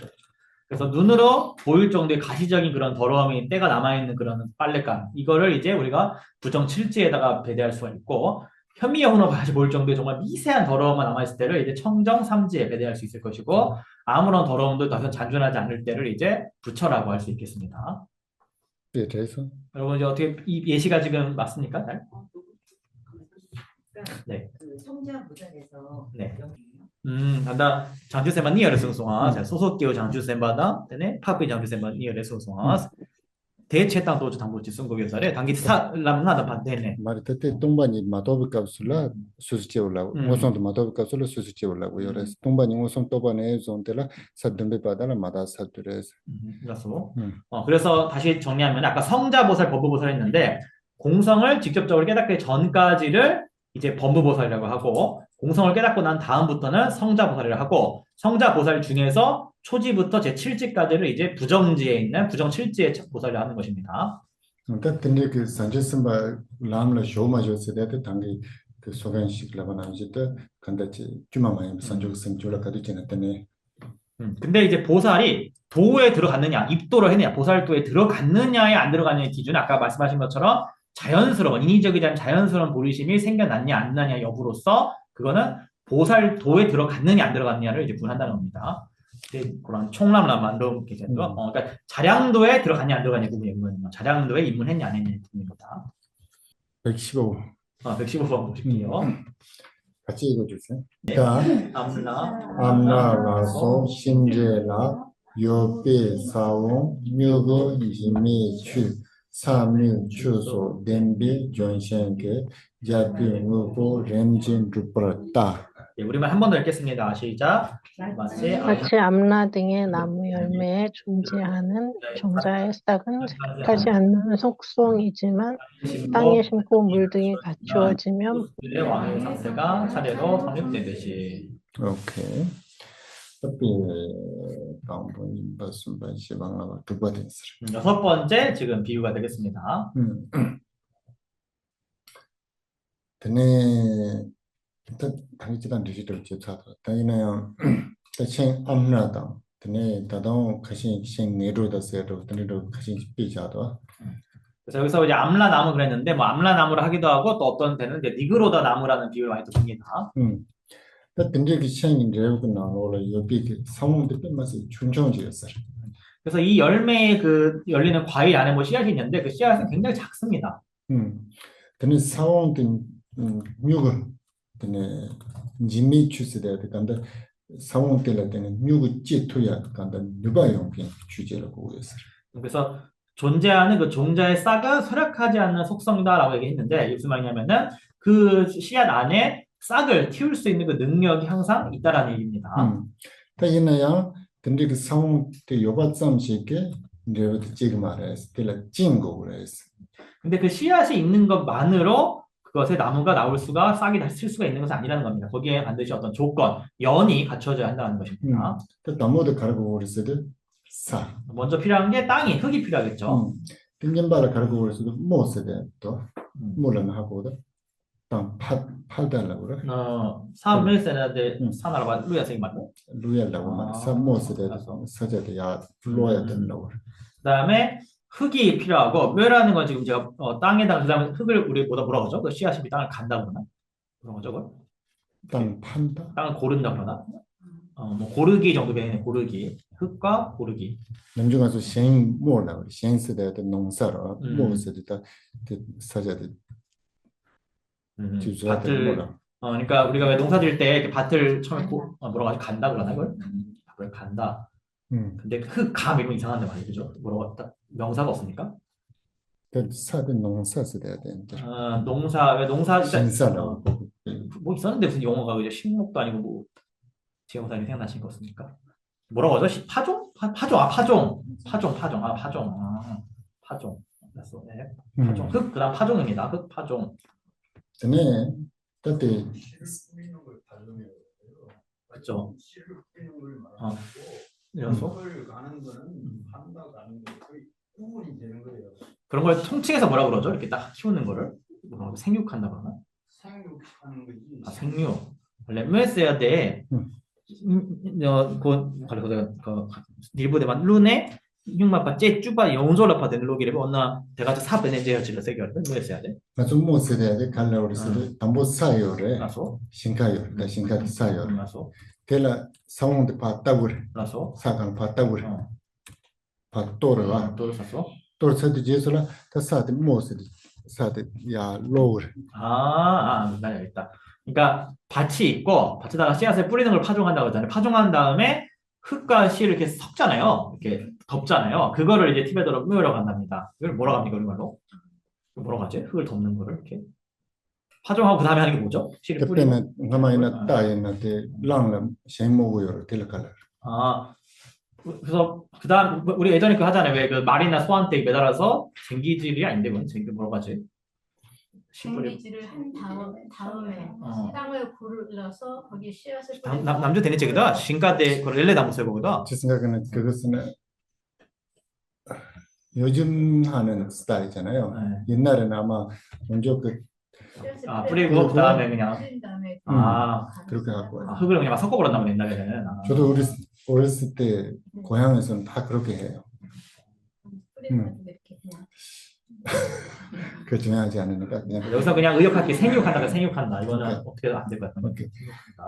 그래서 눈으로 보일 정도의 가시적인 그런 더러움이 때가 남아있는 그런 빨랫감, 이거를 이제 우리가 부정 칠지에다가 배대할 수가 있고, 현미경으로 다시 보일 정도의 정말 미세한 더러움만 남아있을 때를 이제 청정 삼지에 배대할 수 있을 것이고, 아무런 더러움도 더 이상 잔존하지 않을 때를 이제 부처라고 할 수 있겠습니다. 네, 그래서 여러분 이제 어떻게 이 예시가 지금 맞습니까? 네. 그 성자 무전에서 네. 간다 장주쌤만 니어를 송송아 소속기호 장주쌤바다 되네 파피 장주쌤만 니어를 송송아 대체당 도주 당보지 선거교사래 당기 사람나다 반대네 말이 그때 동반이 마도비 값을라 수수치 올라고 우선도 마도비 값을라 수수치 올라고 요래서 동반이 우선 또반에 존데라 사든베 바다라 마다 사드레스. 그래서 다시 정리하면 아까 성자보살 법부보살 했는데 공성을 직접적으로 깨닫기 전까지를 이제 범부보살이라고 하고, 공성을 깨닫고 난 다음부터는 성자보살이라고 하고, 성자보살 중에서 초지부터 제7지까지를 이제 부정지에 있는 부정 7지의 보살이라고 하는 것입니다. 그러니까 근데 그 산제스바 람라 쇼마조스데 당기 그 소간식 라바나지도 간다지 주마마이 산조스ም 졸라까지 지났더니 근데 이제 보살이 도에 들어갔느냐, 입도를 했느냐, 보살도에 들어갔느냐에 안 들어갔느냐의 기준은 아까 말씀하신 것처럼 자연스러운, 인위적이지 않은 자연스러운 보리심이 생겨났냐 안 나냐 여부로서 그거는 보살도에 들어갔느냐 안 들어갔느냐를 이제 구분한다는 겁니다. 그런 총람라 만들어 계세요. 그러니까 자량도에 들어갔냐 안 들어갔냐 부분이 있거든요. 자량도에 입문했냐 안 했냐 부분입니다. 115. 115번 보실게요. 같이 읽어주세요. 다 암라 암나라소 신제라 요배 사원 묘거 이미 추 사미 추소 덴비 존생게 야비 무고 렘진 루프라타. 예, 우리말 한 번 더 읽겠습니다. 시작. 마치 암라 등의 나무 열매에 존재하는 종자의 싹은 생각하지 않는 속성이지만 땅에 심고 물 등이 갖추어지면 의 왕의 상태가 차례로 성립되듯이. 오케이. tapi kampung basumban sibangawa 두바데스. 6번째 지금 비유가 되겠습니다. 드네 당기지단 리지들 제차다. 당이나요. 대신 암나다. 드네 다도 가신 신 내로다세로 드네로 가신 비자도. 그래서 여기서 이제 암라 나무 그랬는데 뭐 암라 나무를 하기도 하고 또 어떤 데는 이제 니그로다 나무라는 비유를 많이 듭니다. 근데 그 시행인 레오가 나오라 여기 상황도 끝나서 충청지였어요. 그래서 이 열매의 그 열리는 과일 안에 뭐 씨앗이 있는데 그 씨앗은 굉장히 작습니다. 근데 상황도 뉴가 근데 지미 추스돼야 근데 상황 때라 때는 뉴가 찌토야 근데 누바용빈 주제라고 했어요. 그래서 존재하는 그 종자의 싹은 쇠락하지 않는 속성이다라고 얘기했는데 무슨 말이냐면은 그 씨앗 안에 싹을 틔울 수 있는 그 능력이 항상 있다라는 얘기입니다. 다이나야 근데 그 상황 때 요바쌈시게 내가 지금 말했을 때라 찐거 그랬어. 근데 그 씨앗이 있는 것만으로 그것의 나무가 나올 수가 싹이 쓸 수가 있는 것은 아니라는 겁니다. 거기에 반드시 어떤 조건, 연이 갖춰져야 한다는 것입니다. 나무도 가르고 그랬어도 사. 먼저 필요한 게 땅이, 흙이 필요하겠죠. 땡긴바를 가르고 그랬어도 못 쓰대 또 물론 하고도 땅 팔달라고 그래. 사물세라데 사나라바 루야생이 맞나? 루엘라고 말해. 못 쓰대 서재도 야 불러야 된다고 그래. 그다음에 흙이 필요하고 묘라는 건 지금 제가 땅에다가 그다음에 흙을 우리 뭐라고 하죠? 그 씨앗이 땅을 간다 그러나 그런 거죠, 그걸? 땅 판다. 땅을 고른다 그러나 뭐 고르기 정도 되는 고르기 흙과 고르기. 남중 가서 생 뭐라 그래. 생 쓰대도 농사로 못 쓰대다 서재도 밭을 그러니까 우리가 왜 농사 지을 때 이렇게 밭을 처음에 뭐라고 하지? 간다 그러나 이걸? 그걸 간다. 근데 흙감 이러면 이상한데 말이죠. 뭐라고 명사가 없습니까? 그 사든 농사 써야 되는데. 농사 신사라고 뭐 있었는데 무슨 용어가 그죠? 식목도 아니고 뭐 지형사님 생각나신 거 없습니까? 뭐라고 하죠? 파종. 그래서 네. 파종. 흙 그다음 파종입니다. 흙 파종. 전에 그때 그렇죠. 그런 걸 통칭해서 뭐라 그러죠? 이렇게 딱 키우는 거를 생육한다 그러나? 생육하는 거지. 생육. 레메스야 돼. 일부대만 룬에 흉마파 째 쭈바 용솔라파 된 로기를 언나 대가지 사베네제어 질러 세겨 레메스야 돼. 나좀 못 써야 돼. 갈라오르스 담보 사요래. 나서 신카요. 나 신카 사요. 나서 텔라 상황도 봤다고 그래. 나서 사강 봤다고 그래. 봤도르와 또 사서 또르서도 제소라 다 사데 모스디 사데 야 로르. 나 알겠다. 그러니까 밭이 있고 밭에다가 씨앗을 뿌리는 걸 파종한다고 하잖아요. 파종한 다음에 흙과 씨를 이렇게 섞잖아요. 이렇게 덮잖아요. 그거를 이제 티베트로 묘라고 한답니다. 이걸 뭐라고 합니까, 우리말로? 뭐라고 하지? 흙을 덮는 거를 이렇게 파종하고 그 다음에 하는 게 뭐죠? 씨를 뿌리고. 그때는 가만히나 따이나데 랑람 셴모고요를 텔라칼라. 그래서 그다음 우리 예전에 그 하잖아요. 왜 그 말이나 소한테 매달아서 쟁기질이 아닌데 그건 뭐라고 하지? 생기질을 한 다음에 땅을 고르러서 거기에 씨앗을 남주 대니체거든. 신가대 그 렐레 나무 세고거든. 제 생각에는 그것은 요즘 하는 스타일이잖아요. 옛날에는 아마 먼저 뿌리고 그다음에 그냥 그렇게 갖고 흙을 그냥 막 섞어버렸나 보네 옛날에는. 저도 어렸을 때 고향에서는 다 그렇게 해요. 그 중요하지 않으니까 그냥 여기서 그냥 의역할게 생육한다 이거는 어떻게 안 될 것 같은데.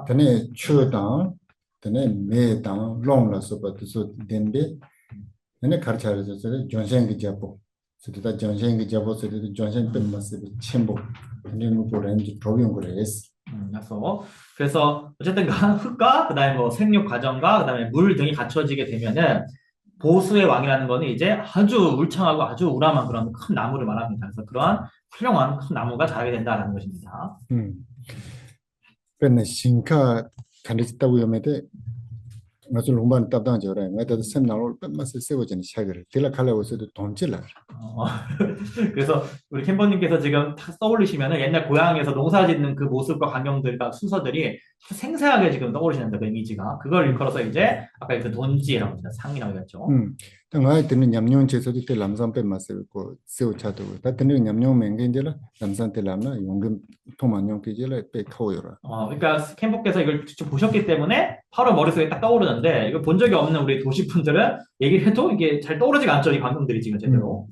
전에 추당 tene me tang long la so pa so denbe ene karchar so jonsen gi japo so ta jonsen gi japo so jonsen pen ma se 쳔보 ene no por en problem 그래스 그래서 어쨌든 흙과 그다음에 뭐 생육 과정과 그다음에 물 등이 갖춰지게 되면은 보수의 왕이라는 거는 이제 아주 울창하고 아주 우람한 그런 큰 나무를 말합니다. 그래서 그러한 훌륭한 큰 나무가 자라게 된다라는 것입니다. pen 신카 간직다고 요메데 맞아 롱반 답당 저래 내가 샘나로 뺀맛을 세워지는 샤그를 딜라 칼라고서도 돈질라 그래서 우리 캠버님께서 지금 탁 떠올리시면은 옛날 고향에서 농사짓는 그 모습과 광경들과 순서들이 생생하게 지금 떠오르시는데 그 이미지가 그걸 일컬어서 이제 아까 그 돈지라고 합니다. 상이라고 했죠. 당화에 뜨는 냠뇽체서도 때 람산 뺀맛을 고 세우차도 다 뜨는 냠뇽 맹겐젤라 람산 때 람나 용금 토만뇽 끼젤라 빼 카오요라 그러니까 캠버께서 이걸 직접 보셨기 때문에 바로 머릿속에 딱 떠오르는데 이걸 본 적이 없는 우리 도시분들은 얘기를 해도 이게 잘 떠오르지가 않죠. 이 광경들이 지금 제대로.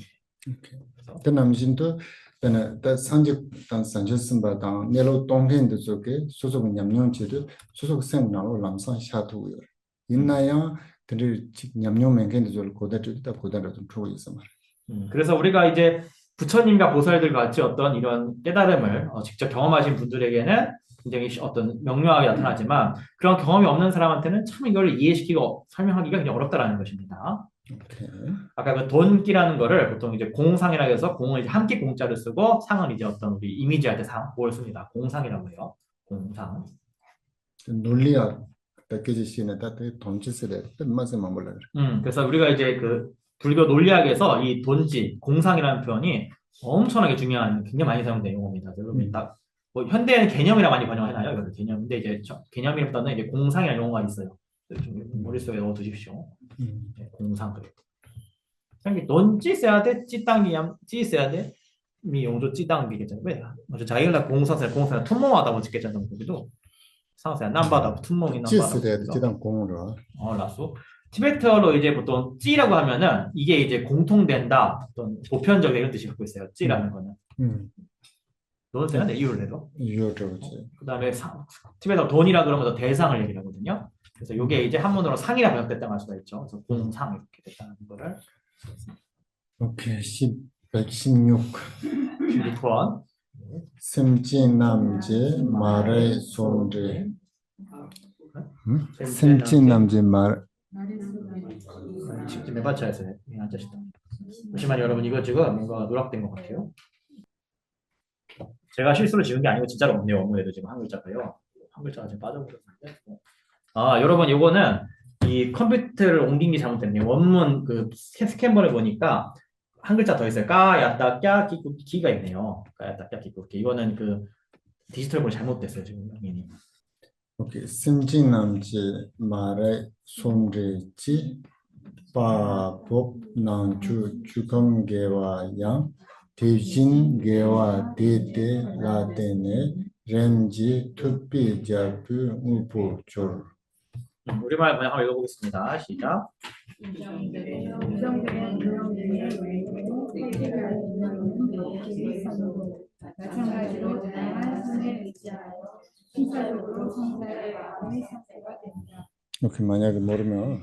그 남신도 때는 다 산직 단 산셨음바 단 내로 동행도 저게 소속 냠뇽체도 소속 생나로 람산 샤도요 있나요? 들을 냠뇽 맹겐도 저 고다도 고다도 좀 trou고 있어 말. 그래서 우리가 이제 부처님과 보살들 같이 어떤 이런 깨달음을 직접 경험하신 분들에게는 굉장히 어떤 명료하게 나타나지만 그런 경험이 없는 사람한테는 참 이걸 이해시키고 설명하기가 굉장히 어렵다라는 것입니다. 아까 그 돈기라는 거를 보통 이제 공상이라고 해서 공을 이제 함께 공자를 쓰고 상은 이제 어떤 우리 이미지할 때 상, 그걸 씁니다. 공상이라고 해요. 공상. 논리학 패키지시네 다들 돈지스레 뜻맛에만 몰라. 그래서 우리가 이제 그 불교 논리학에서 이 돈지, 공상이라는 표현이 엄청나게 중요한, 굉장히 많이 사용된 용어입니다. 여러분 딱 뭐 현대에는 개념이라 많이 번역해놔요. 이거를 개념인데 이제 개념이보다는 이제 공상이라는 용어가 있어요. 좀 머릿속에 넣어두십시오. 공상 그래요. 돈 찌어야 돼, 찌땅이야, 찌어야 돼. 미 용조 찌땅이겠잖아요. 왜? 먼저 자기가 공사세 툰몽하다고 짓겠잖아요. 거기도 상세 남바다 툰몽이 남바다. 찌스레 찌땅 공으로. 라수. 티베트어로 이제 보통 찌라고 하면은 이게 이제 공통된다, 어떤 보편적 이런 뜻이 갖고 있어요. 찌라는 거는. 너는 제가 내 이유를 내도. 이유죠. 그다음에 티베트어 돈이라 그러면 더 대상을 얘기를 하거든요. 그래서 이게 이제 한문으로 상이라 번역됐다고 할 수가 있죠. 그래서 공상 이렇게 됐다는 거를. 오케이 116. 6번. 샘진남제 말의 손리. 샘진남제 말. 지금 매바차에서 앉으시다. 잠시만요, 여러분 이거 지금 뭔가 누락된 것 같아요. 제가 실수로 지은 게 아니고 진짜로 없네요. 원문에도 지금 한 글자가요. 한 글자가 지금 빠져버렸는데. 여러분 이거는 이 컴퓨터를 옮긴 게 잘못됐네요. 원문 그 스캔번에 보니까 한 글자 더 있어요. 까야따 꺄 끼꾸 기가 있네요. 까야따 꺄 끼꾸 기. 이거는 그 디지털 번이 잘못됐어요. 지금 당연히. 오케이. 샘진남제 말의 손리지 바법 난주 주검계와 양 대신계와 대대 라데네 렌지 투비자부 우보졸 우리말 번역 한번 읽어보겠습니다. 시작. 마찬가지로 다양한 손에 의지하여 신체적으로 성사의 마음의 상태가 된다. 이렇게 만약에 모르면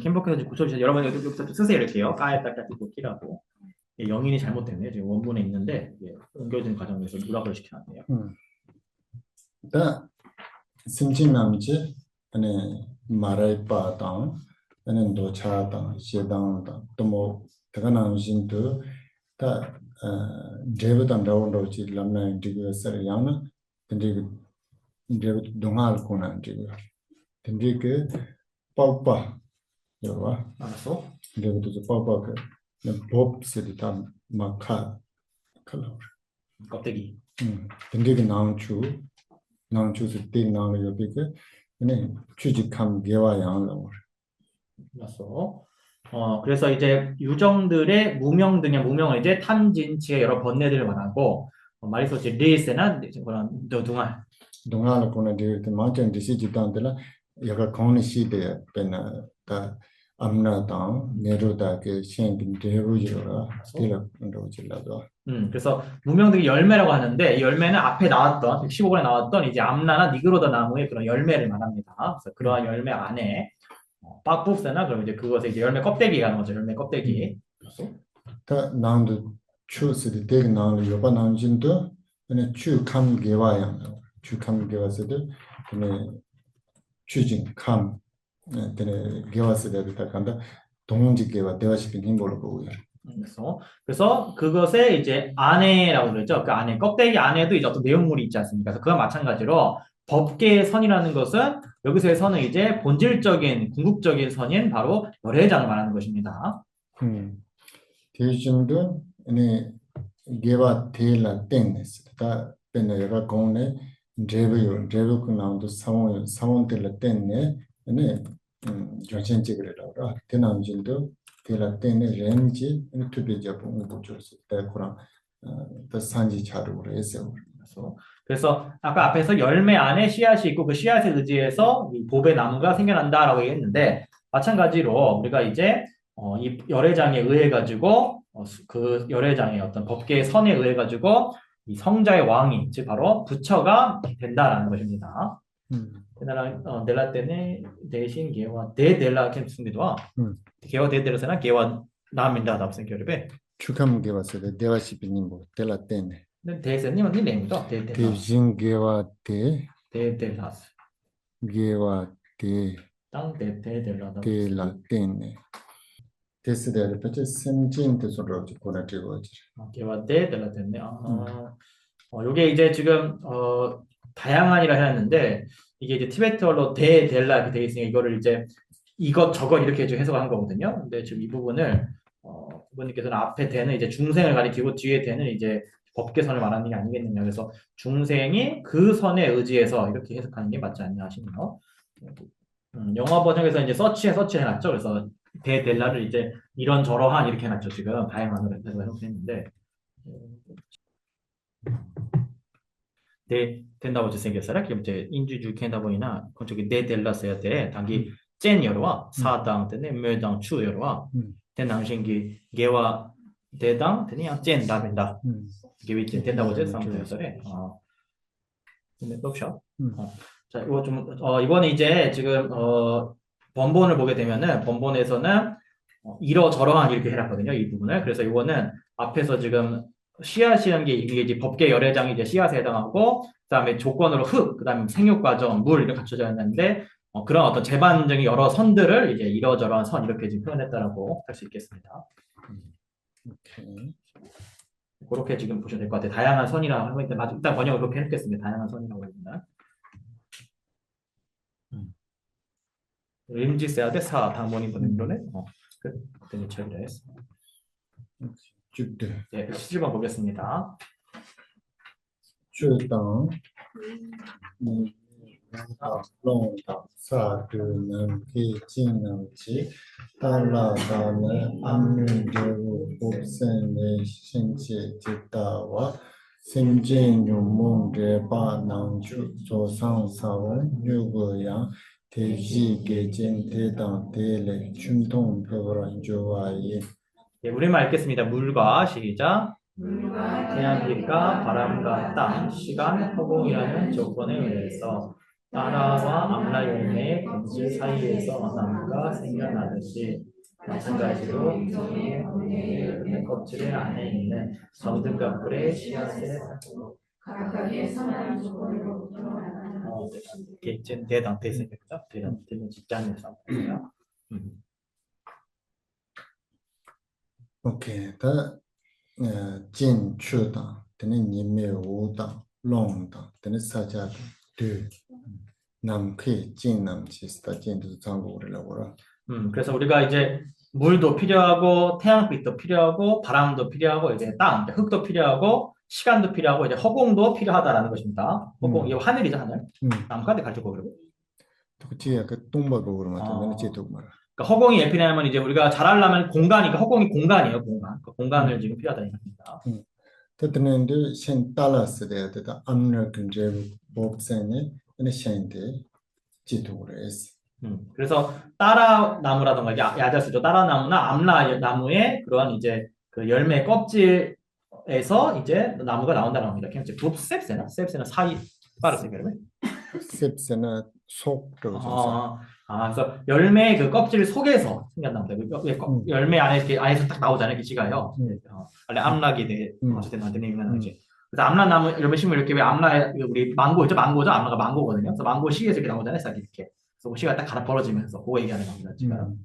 캠버께서 지금 고쳐주셔서 여러분 여기부터 쓰세요. 이렇게요. 까에따까티고 키라고. 영인이 잘못됐네요. 지금 원문에 있는데 옮겨진 과정에서 누락을 시켜놨네요. 다 심진남제 아니 말할 바당 아니 도차당 시당당 또뭐 대가나는 신도 다 제보단 라운드지 람나 디그서 양나 근데 제보 동할 거나 디그 근데 그 빠빠 여와 알았어? 제보도 빠빠 그 법스다 마카 컬러 껍데기. 근데 그 나온추스 띵 나오는 옆에 그 네 취직함 개와 양으로 알았어. 그래서 이제 유정들의 무명 등의 무명을 이제 탐진치의 여러 번뇌들을 말하고 말이소지 리세나 그런 동안 동안을 보내 되게 많은 디시 집단들은 약간 공리 시대에 변나 다 암나당 내로다게 시행된 대부지로라 딜락으로 질라도. 그래서 무명득이 열매라고 하는데 이 열매는 앞에 나왔던 115번에 나왔던 이제 암나나 니그로다 나무의 그런 열매를 말합니다. 그래서 그러한 열매 안에 빡부스나 그럼 이제 그것에 이제 열매 껍데기가 하는 거죠. 열매 껍데기. 다 나도 추스디 되게 나는 요바 나진도 근데 추감 개와야 추감 개와서도 근데 추진 감 근데 개와서도 다 간다 동영직 개와 대화시킨 힘으로 보고요. 그래서 그것에 이제 안에라고 그러죠. 그 안에 껍데기 안에도 이제 어떤 내용물이 있지 않습니까? 그래서 그와 마찬가지로 법계의 선이라는 것은 여기서의 선은 이제 본질적인 궁극적인 선인 바로 열애장을 말하는 것입니다. 대중도 아니 개와 대라 땡네스 다 빼내가 공내 드레브 나온도 상원 대라 땡네 아니 정신적으로 대남진도 대라 땡네 렌지 투비자 보고 보조스 대고랑 더 산지 자료로 했어요. 그래서 아까 앞에서 열매 안에 씨앗이 있고 그 씨앗에 의지해서 이 봅의 나무가 생겨난다라고 얘기했는데 마찬가지로 우리가 이제 이 열애장에 의해 가지고 그 열애장의 어떤 법계의 선에 의해 가지고 이 성자의 왕이 즉 바로 부처가 된다라는 것입니다. 넬라 때문에 대신 개와 대델라 캠스입니다. 개와 대델라서나 개와 남인다 무슨 결입에 축함 개와서 대화시비님 뭐 델라 땡네 대세님은 이 내용이죠. 대델라. 대신 개와 대델라스. 개와 땅 대델라. 델라 땡네 데스데르 페체 셈진 데소로 고나 되고지. 개와 대델라 됐네. 요게 이제 지금 다양한이라 해놨는데 이게 이제 티베트어로 대델라 이렇게 되어 있으니까 이거를 이제 이것 저것 이렇게 좀 해석한 거거든요. 근데 지금 이 부분을 부모님께서는 앞에 대는 이제 중생을 가리키고 뒤에 대는 이제 법계선을 말하는 게 아니겠느냐. 그래서 중생이 그 선에 의지해서 이렇게 해석하는 게 맞지 않냐 하시네요. 영어 버전에서 이제 서치를 해놨죠. 그래서 대델라를 이제 이런 저러한 이렇게 해놨죠. 지금 다양한 해석했는데 네 된다고 생겼어요. 그럼 이제 인주주 캔다보이나 건축이 네 델라 써야 돼. 당기 젠 여러와 사당 때네 묘당 추 여러와 대낭신기 개와 대당 그냥 젠 라벤다. 이게 이제 된다고 제 상태였어요. 근데 옵션. 자, 이거 좀 이번에 이제 지금 번본을 보게 되면은 번본에서는 이러저러한 이렇게 해놨거든요. 이 부분을. 그래서 이거는 앞에서 지금 씨앗이라는 게 이게 이제 법계 열애장이 이제 씨앗에 해당하고 그다음에 조건으로 흙, 그다음에 생육 과정, 물 이렇게 갖춰져 있는데 그런 어떤 재반적인 여러 선들을 이제 이러저러한 선 이렇게 지금 표현했다라고 할 수 있겠습니다. 오케이. 그렇게 지금 보시면 될 것 같아요. 다양한 선이라고 하고 있는데 일단 번역을 그렇게 해놓겠습니다. 다양한 선이라고 합니다. 림지세아데 사 당번인 번역로네. 그때는 처리를 했습니다. 네, 17번 보겠습니다. 주당 롱다 사드는 기진능지 달라다는 암륜제우 곱센의 신체 지다와 생진유몽제바 낭주 조상사원 유거양 대지계진 대당 대례 춘동표란 조와이. 예, 우리말 읽겠습니다. 물과 시작. 태양빛과 바람과 땅, 시간, 허공이라는 조건에 의해서 따라와 암라 열매의 본질 사이에서 나무가 생겨나듯이 마찬가지로 이 껍질 안에 있는 정등과 뿔의 씨앗의 각각의 선한 조건으로부터 대당 대생입니다. 대당 직장의 상태입니다. 오케이, 다 진추다, 되는 님매우다, 롱다, 되는 사자다, 드, 남쾌, 진남치스다, 진도 장고를 그래서 우리가 이제 물도 필요하고 태양빛도 필요하고 바람도 필요하고 이제 땅, 흙도 필요하고 시간도 필요하고 이제 허공도 필요하다라는 것입니다. 허공, 이거 하늘이죠, 하늘. 남까지 갈 거고 그리고. 그치, 약간 똥바고 그러면 제도 말. 그러니까 허공이 왜 필요하면 이제 우리가 잘하려면 공간이니까 허공이 공간이에요, 공간. 그 공간을 지금 필요하다는 얘기입니다. 그때는 신 달라스 돼야 되다. 암널 근제 법생에 근데 신데 지도를 했어. 그래서 따라나무라던가 야자수죠. 따라나무나 암라나무의 그러한 이제 그 열매 껍질에서 이제 나무가 나온다는 겁니다. 그냥 이제 셉세나 사이 빠르세요, 그러면? 셉세나 속도 조사. 그래서 열매 그 껍질 속에서 생겨납니다. 열매 안에서 딱 나오잖아요, 그 씨가요. 원래 암락이 돼, 어쨌든 만드는 이제. 그래서 암라나무 열매 심으면 이렇게 왜 우리 망고죠, 암라가 망고거든요. 그래서 망고 씨에서 이렇게 나오잖아요, 싹 이렇게. 그래서 씨가 딱 갈아 벌어지면서 그거 얘기하는 겁니다, 지금.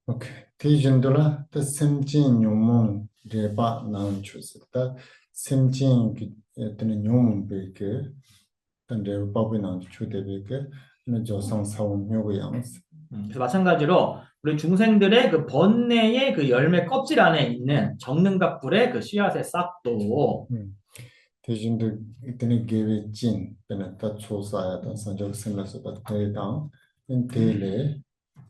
오케이. 대진도라 더 sem진 용문 레바 나온 추스다. sem진 그 어떤 용문 베게 단데 바부 나온 추데베게 는 조상 사원 요구양스. 그래서 마찬가지로 우리 중생들의 그 번뇌의 그 열매 껍질 안에 있는 정능각불의 그 씨앗의 싹도 대진도 이때는 게베진 베나타 초사야던 선적 생각서다 대당 인텔레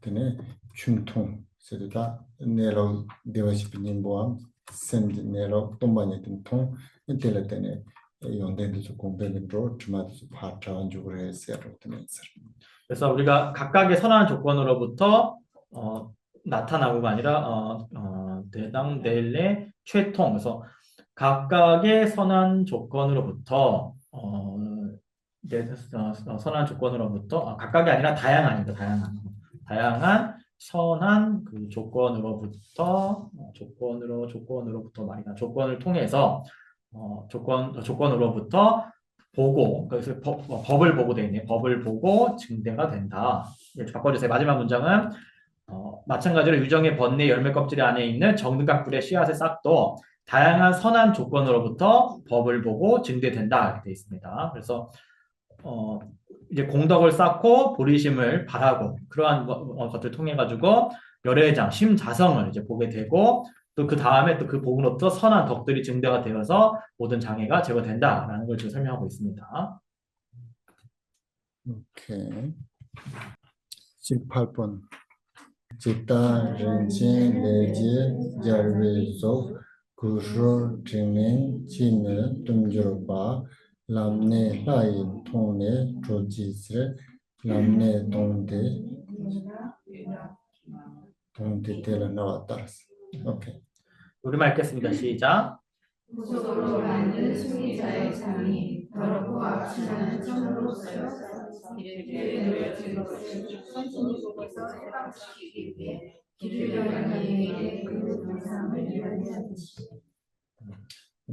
때는 춤통 세다 네로 데와시피님 보암 샘디 네로 동반이든 통 인텔레 때는 연대도 공백으로 주마도 파트한 쪽으로 했어요. 그래서 우리가 각각의 선한 조건으로부터 나타나고가 아니라 대당 델레 최통. 그래서 각각의 선한 조건으로부터 선한 조건으로부터 각각이 아니라 다양한입니다. 다양한 선한 그 조건으로부터 조건을 통해서 조건으로부터 보고, 그래서 법을 보고 되어 있네요. 법을 보고 증대가 된다. 이렇게 바꿔주세요. 마지막 문장은 마찬가지로 유정의 번뇌 열매 껍질 안에 있는 정등각불의 씨앗의 싹도 다양한 선한 조건으로부터 법을 보고 증대된다. 이렇게 되어 있습니다. 그래서 이제 공덕을 쌓고 보리심을 바라고 그러한 것들을 통해 가지고 열애장, 심자성을 이제 보게 되고 또 그 다음에 또 그 복으로부터 선한 덕들이 증대가 되어서 모든 장애가 제거된다라는 걸 지금 설명하고 있습니다. 오케이. 18번. 지타 렌치 레지 자르베조 구쇼 징행 치네 tumjoba 람네 라인 통네 조지스 람네 동데 테라 나왔다스. 오케이. 우리말 읽겠습니다. 시작. 무속으로 만든 승리자의 상이 더럽고 악취나는 천으로 쓰여서 길에 놓여진 것을 선진이 보고서 해방시키기 위해 길을 가는 이에게 그 동상을 열어야지.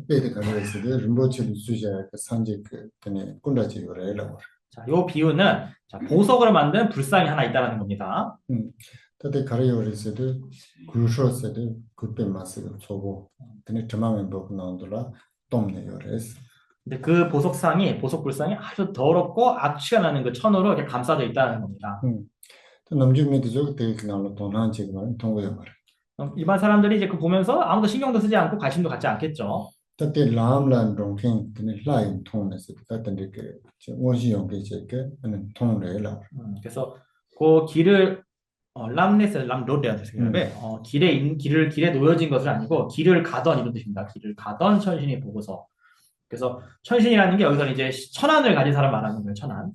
베드 가르에서도 림보치를 수자 그 산지 그 전에 꾼다지 요래라고. 자, 요 비유는 보석으로 만든 불상이 하나 있다는 겁니다. 그때 가르요리스도 구쇼스도 그때 마스를 줘고 근데 저만은 보고 나온더라 똥내 요래스. 근데 그 보석불상이 아주 더럽고 악취가 나는 그 천으로 이렇게 감싸져 있다는 겁니다. 또 남주민도 저거 되게 나로 돈한 지금 통고요 말. 일반 사람들이 이제 그 보면서 아무도 신경도 쓰지 않고 관심도 갖지 않겠죠. 그때 람란 동행 근데 라인 통내서 같은 그 원시 연계 제게 하는 통례라. 그래서 그 길을 람로드라는 뜻인데 길에 놓여진 것은 아니고 길을 가던 이런 뜻입니다. 길을 가던 천신이 보고서. 그래서 천신이라는 게 여기서는 이제 천안을 가진 사람 말하는 거예요. 천안.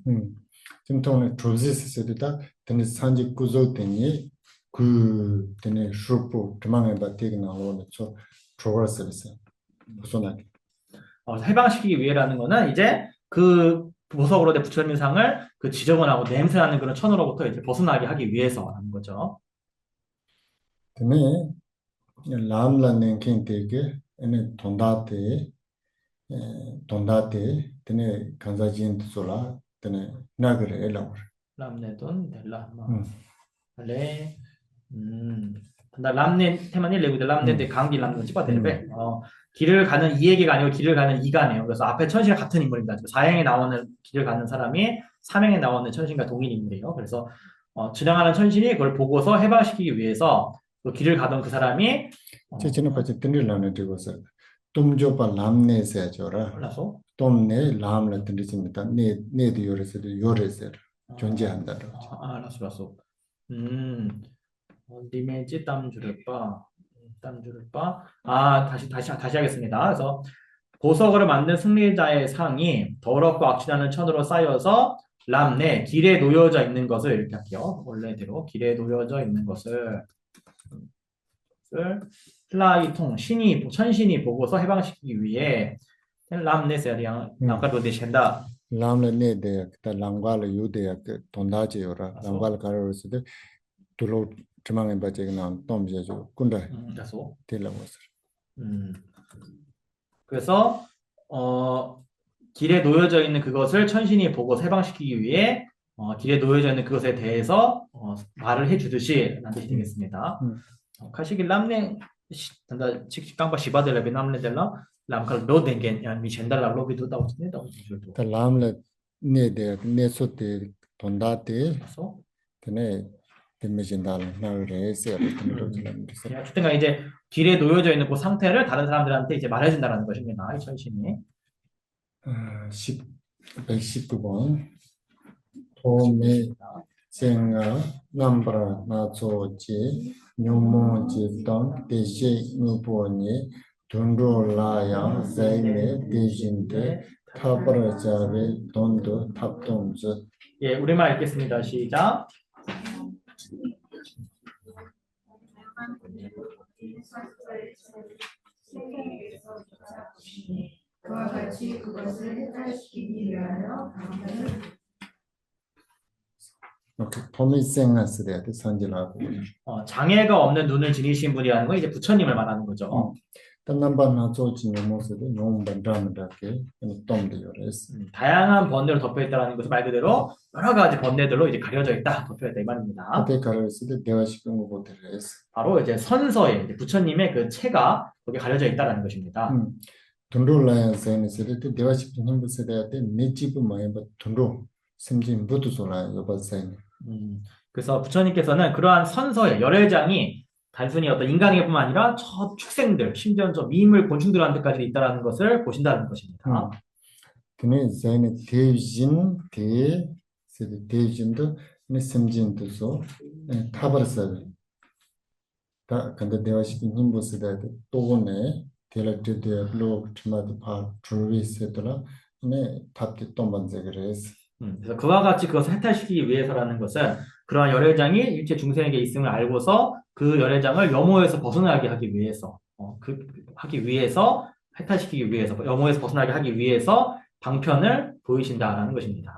지금 통에 조지스스다 근데 산지 구조되니 그 되네 슈프 드망에 바티기 나오는 저 프로그레스를 벗어나게. 해방시키기 위해라는 거는 이제 그 보석으로 된 부처님 상을 그 지저분하고 냄새나는 그런 천으로부터 이제 벗어나게 하기 위해서 하는 거죠. 때문에 람라는 킹되게 에네 돈다테 때문에 간사진 소라 때문에 나그래 엘라. 람네돈 델라마 레 람네 테마니 레구데 람네데 강기 람네 찍어 되는데 길을 가는 이에게가 아니고 길을 가는 이가네요. 그래서 앞에 천신과 같은 인물입니다. 사행에 나오는 길을 가는 사람이 삼행에 나오는 천신과 동일 인물이에요. 그래서 지나가는 천신이 그걸 보고서 해방시키기 위해서 그 길을 가던 그 사람이 제가 같이 들으려는 데고서 tumjopa lamne se chora 올라서 tomne lamla 들으십니다. 네도 요래서도 요래서 존재한다로. 알았어. 리메지 땀주를 바. 다시 하겠습니다. 그래서 보석으로 만든 승리자의 상이 더럽고 악취나는 천으로 쌓여서 람내 길에 놓여져 있는 것을 이렇게 할게요. 원래대로 길에 놓여져 있는 것을 플라이통 천신이 보고서 해방시키기 위해 람내 세리앙 남가도 되신다. 람레 네데 그 람과를 유대야 그 돈다지요라 람과를 가르스데 둘로 주망에 바지나 똥제죠 군대 그래서 딜라고서 그래서 길에 놓여져 있는 그것을 천신이 보고 해방시키기 위해 길에 놓여져 있는 그것에 대해서 말을 해주듯이 라는 뜻이 되겠습니다. 카시길 람네 단다 칙칙깡바 시바델라비 람네델라 람칼 로덴겐 미첸달라 로비도 다우스네다 다 람레 네데 네소데 돈다데 그래서 드네 데미진달 나르레스 그러니까 이제 길에 놓여져 있는 그 상태를 다른 사람들한테 이제 말해준다는 것입니다. 이 천신이 119번 도메 생아 남브라 나초지 뇽모지 돈 대시 누보니 돈로라야 자이메 대진데 타버자베 돈도 탑동즈 예, 우리말 읽겠습니다. 시작. 그와 같이 그것을 해탈시키기 위하여 방편을 이렇게 도메 생아 쓰래야 돼 선지라고 장애가 없는 눈을 지니신 분이라는 건 이제 부처님을 말하는 거죠. 딴남반 나초지 뇽모스도 뇽반다는다게 똥데요레스 다양한 번뇌로 덮여 있다는 것은 말 그대로 여러 가지 번뇌들로 이제 가려져 있다, 덮여 있다 이 말입니다. 그때 가르스데 대화시킨 거 보더레스 바로 이제 선서에 이제 부처님의 그 체가 거기에 가려져 있다는 것입니다. 돈로라야 자이네스데 대화시킨 힘도 세대야 돼 네집을 많이 봐 돈로 심진 부두소라 여바사이 그래서 부처님께서는 그러한 선서에 열애장이 단순히 어떤 인간에게뿐만 아니라 저 축생들, 심지어 저 미물 곤충들한테까지 있다는 것을 보신다는 것입니다. 그네 자이네 대진 대 세대 대진도 네 심진도서 타버서 다 근데 대화시킨 힘도 세대야 돼 또네 텔렉트데 블록 트마드 파 트루비스더라 네 탑티 똥반제그레스 그래서 그와 같이 그것을 해탈시키기 위해서라는 것은 그러한 열애장이 일체 중생에게 있음을 알고서 그 열애장을 염호에서 벗어나게 하기 위해서 하기 위해서 해탈시키기 위해서 염호에서 벗어나게 하기 위해서 방편을 보이신다라는 것입니다.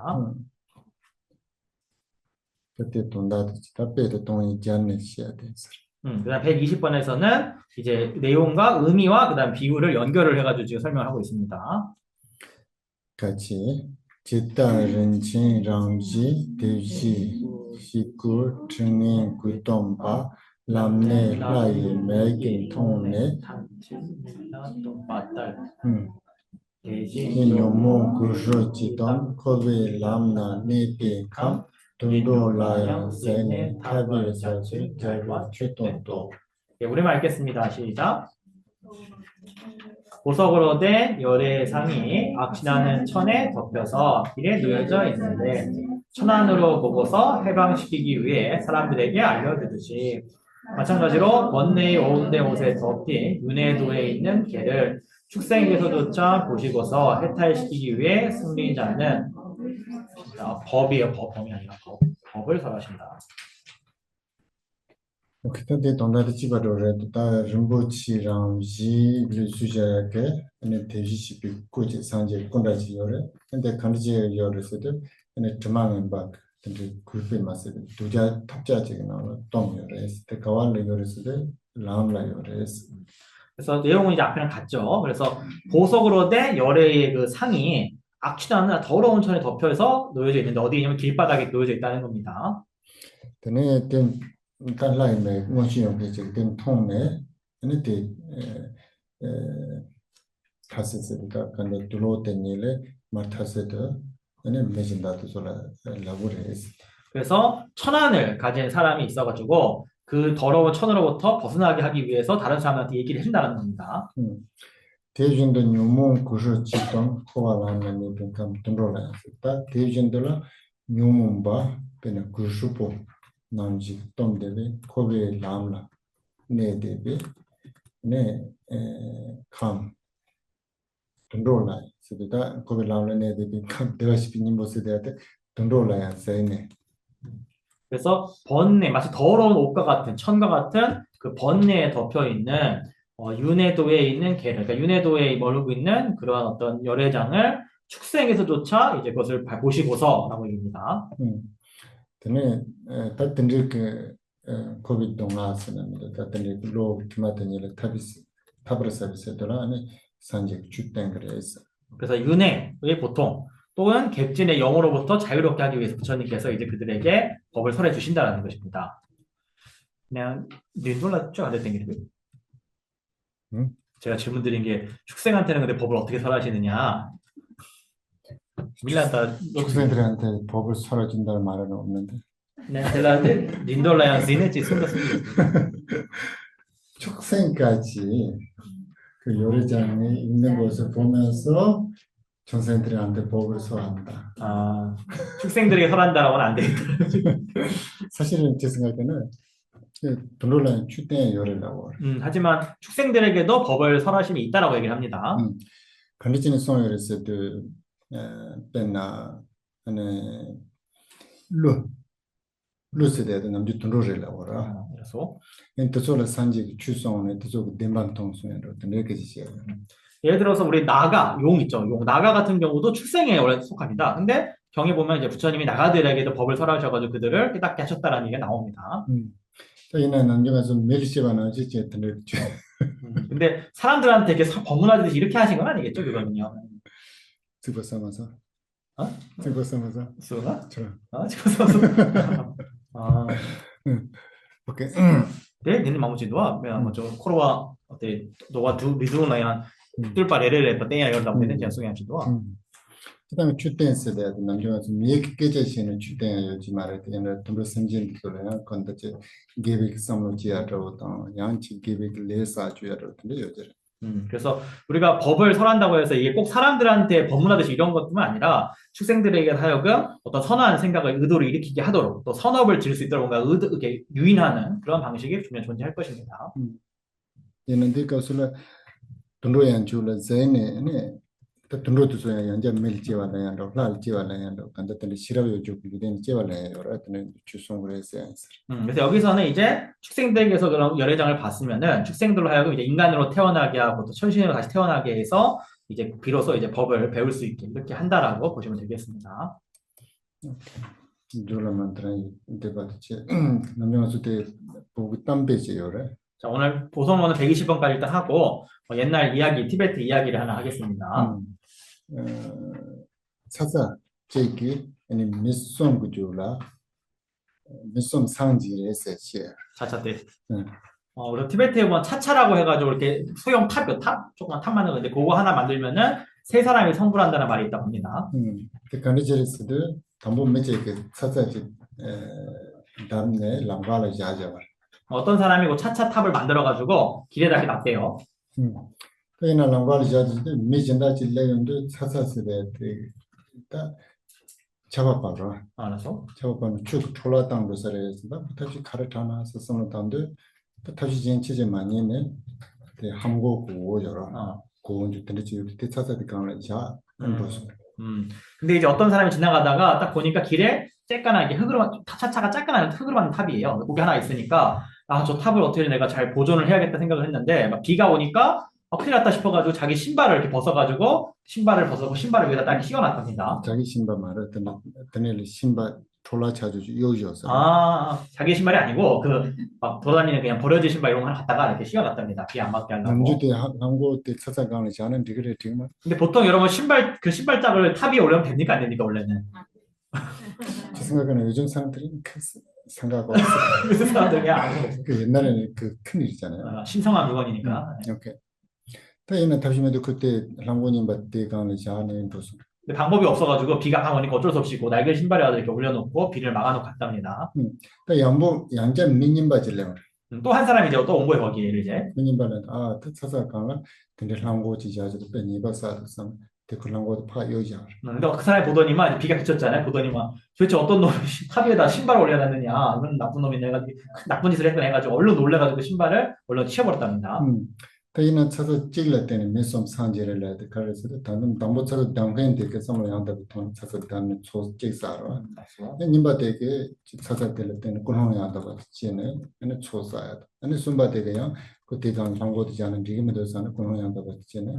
그때 돈다도 답배도 돈이 지않네 시야 돼서 그다음 120번에서는 이제 내용과 의미와 그다음 비유를 연결을 해가지고 지금 설명을 하고 있습니다. 같이 지따른친 랑지 대시 시구 증인 구동바 람네 라이 매긴 통네 인요모 구르지던 코베 람나 네데캄 돈도라야 세네 타비사지 자루 최돈도 우리말 읽겠습니다. 시작. 보석으로 된 열애상이 악취나는 천에 덮여서 길에 놓여져 있는데 천안으로 보고서 해방시키기 위해 사람들에게 알려주듯이 마찬가지로 번뇌의 오운된 옷에 덮인 윤회도에 있는 개를 축생에게서조차 보시고서 해탈시키기 위해 승리자는 법이에요. 범이 아니라 법을 설하신다. 그때 돈다도 집어도래 다 림보치랑 지 리수자게 네 대시시비 고지 상제 꼰다지 요래 근데 간지 요래서도 네 드망은 박 근데 그룹에 맞서 두자 탑자지가 나와 똥요래 때 가war로 요래서도 라음라 요래 그래서 내용은 이제 앞이랑 같죠. 그래서 보석으로 된 열애의 그 상이 악취나는 더러운 천에 덮여서 놓여져 있는데 어디냐면 길바닥에 놓여져 있다는 겁니다. 근데 달라이네 뭐지요 그게 된 통네 근데 타스스가 근데 둘로된일에 마타스도 근데 메진다도 소라 라보레스 그래서 천안을 가진 사람이 있어가지고 그 더러운 천으로부터 벗어나게 하기 위해서 다른 사람한테 얘기를 해준다는 겁니다. 대중도 뇽몽 구르 지던 코발라는 빈감 돈로라 다 대중들은 뇽몽바 베나 구르슈포 남지 똥데베 코베 람라 네데베 네감 돈로라 세다 코베 람라 네데베 감 대가시피님 모세데한테 돈로라야 세네. 그래서 번뇌, 마치 더러운 옷과 같은, 천과 같은 그 번뇌에 덮여 있는 윤회도에 있는 계를, 그러니까 윤회도에 머물고 있는 그러한 어떤 열애장을 축생에서조차 이제 그것을 보시고서라고 얘기합니다. 근데 다 던질 그 코비드 동화스는 다 던질 로 기마더니를 타브르 서비스더라 아니 산지 주된 그래서. 그래서 윤회의 보통 또는 객진의 영으로부터 자유롭게 하기 위해서 부처님께서 이제 그들에게 법을 설해 주신다라는 것입니다. 그냥 닌돌라죠 안 됐던 게 제가 질문 드린 게 축생한테는 근데 법을 어떻게 설하시느냐? 밀란다 축생들한테 법을 설해준다는 말은 없는데. 네, 제가 닌돌라양 시네지 숨겼습니다. 축생까지 그 요리장에 있는 것을 보면서 전생들한테 법을 설한다. 아, 축생들에게 설한다라고는 안 되겠다. 사실은 제 생각에는 돈로라는 추대의 요리라고. 하지만 축생들에게도 법을 설하심이 있다라고 얘기를 합니다. 간디지는 송열에서도 벤나 안에 루스데도 남주 돈로라고 하라. 그래서 엔터솔의 산지 추송에 엔터솔 덴방통송으로 이렇게 지시해요. 예를 들어서 우리 나가, 용 있죠. 용, 나가 같은 경우도 축생에 원래 속합니다. 근데 경에 보면 이제 부처님이 나가들에게도 법을 설하셔가지고 그들을 깨닫게 하셨다라는 얘기가 나옵니다. 이는 남자가 좀 멜시바나 지지 했던 근데 사람들한테 이렇게 법문하듯이 이렇게 하신 건 아니겠죠, 그거는요. 집어 삼아서. 어? 집어 삼아서. 수가? 저. 집어서. 아. 오케이. 네, 니네 마무치도와 먼저 코로와 어때 너와 리두나야 뜰바 레레레 때야 열다 보면 그냥 소개한 지도와. 그다음에 주된스에 대해서 남자가 좀 얘기께져시는 주된 요지 말할 때는 좀 선진들을 건다지 계획 삼로지야로 또 양치 계획 레사 주야로 근데 요즘. 그래서 우리가 법을 설한다고 해서 이게 꼭 사람들한테 법문하듯이 이런 것뿐만 아니라 축생들에게 하여금 어떤 선한 생각을 의도를 일으키게 하도록 또 선업을 지을 수 있도록 뭔가 이렇게 유인하는 그런 방식이 분명 존재할 것입니다. 얘는 그것을 돈로양 줄을 제네 돈로도 소야 양자 밀지와라야 라지와라야 간다들 싫어요 주고 되는 지와라야 여러분은 주송을 했어요. 그래서 여기서는 이제 축생들에게서 그런 열애장을 봤으면은 축생들로 하여금 이제 인간으로 태어나게 하고 또 천신으로 다시 태어나게 해서 이제 비로소 이제 법을 배울 수 있게 이렇게 한다라고 보시면 되겠습니다. 졸라만트라이 데바치 남녀수 때 보고 땀배지요래. 자, 오늘 보성론은 120번까지 일단 하고 옛날 이야기, 티베트 이야기를 하나 하겠습니다. 차차 제기 아니 미송 구조라 미송 상지를 했어요. 차차 때. 우리 티베트에 보면 차차라고 해가지고 이렇게 소형 탑, 조그만 탑 만든 건데 그거 하나 만들면은 세 사람이 성불한다는 말이 있다고 합니다. 그 간디제리스들 담보 매체 그 차차지 담내 랑가를 자자. 어떤 사람이 그 차차 탑을 만들어가지고 길에다 이렇게 놨대요. 그이나 랑가를 자지데 미진다 질레는데 차차스데 다 잡아봐라. 알았어. 잡아봐면 쭉 돌아다니는 것을 해서 다시 가르쳐나 서서는 단데 다시 진치제 많이 네 한국 고여라. 고원주 들리지 대차사디 강을 자 근데 이제 어떤 사람이 지나가다가 딱 보니까 길에 쬐깐하게 흙으로 차차가 쬐깐한 흙으로 만든 탑이에요. 거기 하나 있으니까 저 탑을 어떻게 내가 잘 보존을 해야겠다 생각을 했는데 막 비가 오니까 큰일 났다 싶어가지고 자기 신발을 이렇게 벗어가지고 신발을 위에다 딱 씌워놨답니다. 자기 신발 말했더니 신발 졸라 자주 요지였어. 자기 신발이 아니고 막 돌아다니는 그냥 버려진 신발 이런 거 하나 갖다가 이렇게 씌워놨답니다. 비 안 맞게 하려고. 남주 때 한국 때 찾아가는 자는 그래 정말. 근데 보통 여러분 신발짝을 탑 위에 올리면 됩니까 안 됩니까 원래는? 제 생각에는 요즘 사람들이 큰 생각 없어. 요즘 사람들 그냥 아무 그 옛날에는 그 큰 일이잖아요. 신성한 물건이니까. 오케이. 다이는 답심에도 그때 랑고님 받대 가는 자는 무슨. 근데 방법이 없어가지고 비가 막 오니까 어쩔 수 없이 낡은 신발에 이렇게 올려놓고 비를 막아놓고 갔답니다. 또 양자 민님 바질래요. 또 한 사람이 이제 또 온 거예요 거기를 이제. 민님 바는 찾아가나 근데 랑고 지자도 빼니 바사서 데클랑고도 파 여자. 근데 그 사람이 보더니만 비가 그쳤잖아요. 보더니만 도대체 어떤 놈이 탑 위에다 신발을 올려놨느냐. 그런 나쁜 놈이 내가 나쁜 짓을 했거나 해가지고 얼른 놀래가지고 신발을 얼른 치워버렸답니다. 대인은 차서 찍을 때는 몇som 산지를 해야 돼. 그래서 다른 담보차서 당회인 되게 선물 양다고 돈 차서 다는 초 찍사로. 님바 되게 차서 될 때는 꼴롱 양다고 지네. 얘는 초사야. 얘는 숨바 되게요. 그 대장 광고도 자는 지금도 사는 꼴롱 양다고 지네.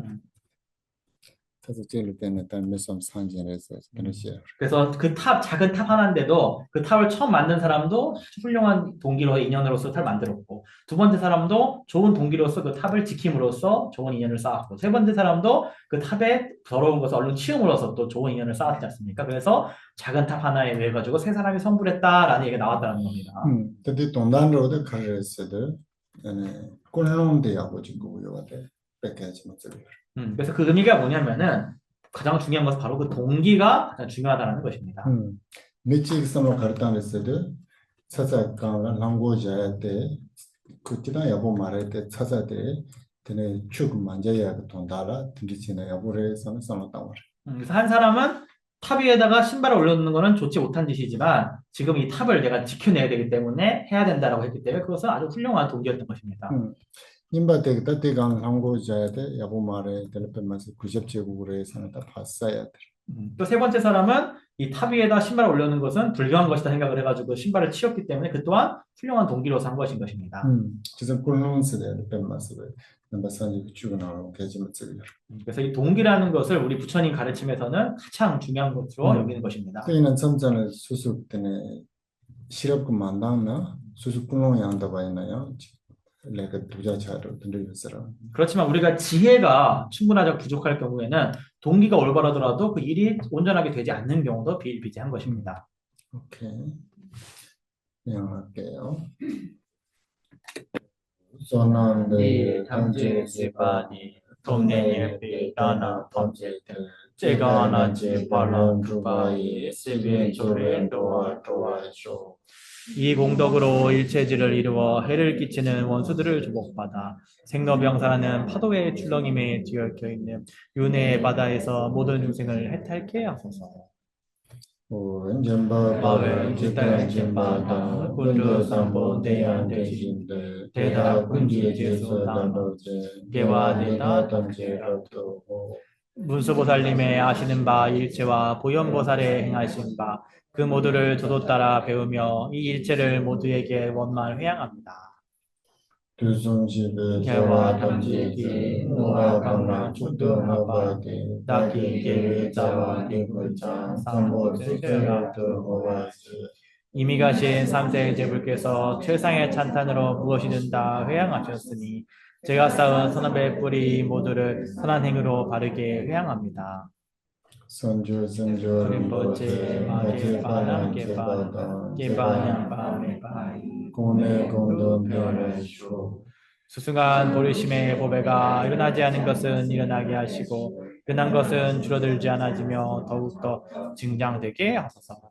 차서 찍을 때는 다른 몇som 산지를 해서 그러시요. 그래서 그 작은 탑 하나인데도 그 탑을 처음 만든 사람도 아주 훌륭한 동기로 인연으로서 탑을 만들었고, 두 번째 사람도 좋은 동기로서 그 탑을 지킴으로써 좋은 인연을 쌓았고, 세 번째 사람도 그 탑에 더러운 것을 얼른 치움으로써 또 좋은 인연을 쌓았지 않습니까? 그래서 작은 탑 하나에 의해 가지고 세 사람이 성불했다라는 얘기가 나왔다는 겁니다. 근데 동단로도 가르쳤어도 얘는 꼴롱 대하고 지고 요한테 뺏겨야지 못해요. 그래서 그 의미가 뭐냐면은 가장 중요한 것은 바로 그 동기가 가장 중요하다는 것입니다. 미치 선을 가르쳤어도 찾아가는 한국어자야 때 그때나 여보 말할 때 찾아야 돼. 근데 쭉 만져야 돈달아 들리지나 여보를 해서는 써놨단 말이야. 그래서 한 사람은 탑 위에다가 신발을 올려놓는 것은 좋지 못한 짓이지만 지금 이 탑을 내가 지켜내야 되기 때문에 해야 된다라고 했기 때문에 그것은 아주 훌륭한 동기였던 것입니다. 인바되게 따뜻한 한국어자야 돼. 여보 말에 텔레폰에서 90제국으로 해서는 다 봤어야 돼. 또 세 번째 사람은 이 탑 위에다 신발을 올려놓는 것은 불교한 것이다 생각을 해가지고 신발을 치웠기 때문에 그 또한 훌륭한 동기로서 한 것인 것입니다. 그래서 꼴롱스에 텔레폰에서 남바산이 죽어나오고 개지면 쓰려. 그래서 이 동기라는 것을 우리 부처님 가르침에서는 가장 중요한 것으로 여기는 것입니다. 그이는 참전을 수습 때문에 시럽금 만당나 수습 꼴롱이 한다고 했나요? 내가 두자차로 들려주세요. 그렇지만 우리가 지혜가 충분하지 부족할 경우에는 동기가 올바르더라도 그 일이 온전하게 되지 않는 경우도 비일비재한 것입니다. 오케이. 내용할게요. 소난데 탐지지바니 동네에 따나 범죄들 제가 하나지 발란 두바이 세비조레 도와줘. 이 공덕으로 일체질을 이루어 해를 끼치는 원수들을 주목받아 생로병사라는 파도의 출렁임에 뒤얽혀 있는 윤회의 바다에서 모든 중생을 해탈케 하소서. 바웨 지타렌진바다 군두삼보 대안 대신들 대다 군지제수 담보제 개와 대다 탐제라도 문수보살님의 아시는 바 일체와 보현보살의 행하신 바 그 모두를 저도 따라 배우며 이 일체를 모두에게 원만 회양합니다. 두성지배 개와 탐지기 노아 강라 축등하바디 다기 계획자와 니불자 삼보제라도 호와지 이미 가신 삼세 제불께서 최상의 찬탄으로 무엇이든 다 회양하셨으니 제가 쌓은 선업의 뿌리 모두를 선한 행위로 바르게 회양합니다. 선주 림보체 마제바람 개바냥 공내 공동 변화시오 수승한 보리심의 보배가 일어나지 않은 것은 일어나게 하시고 일어난 것은 줄어들지 않아지며 더욱더 증장되게 하소서.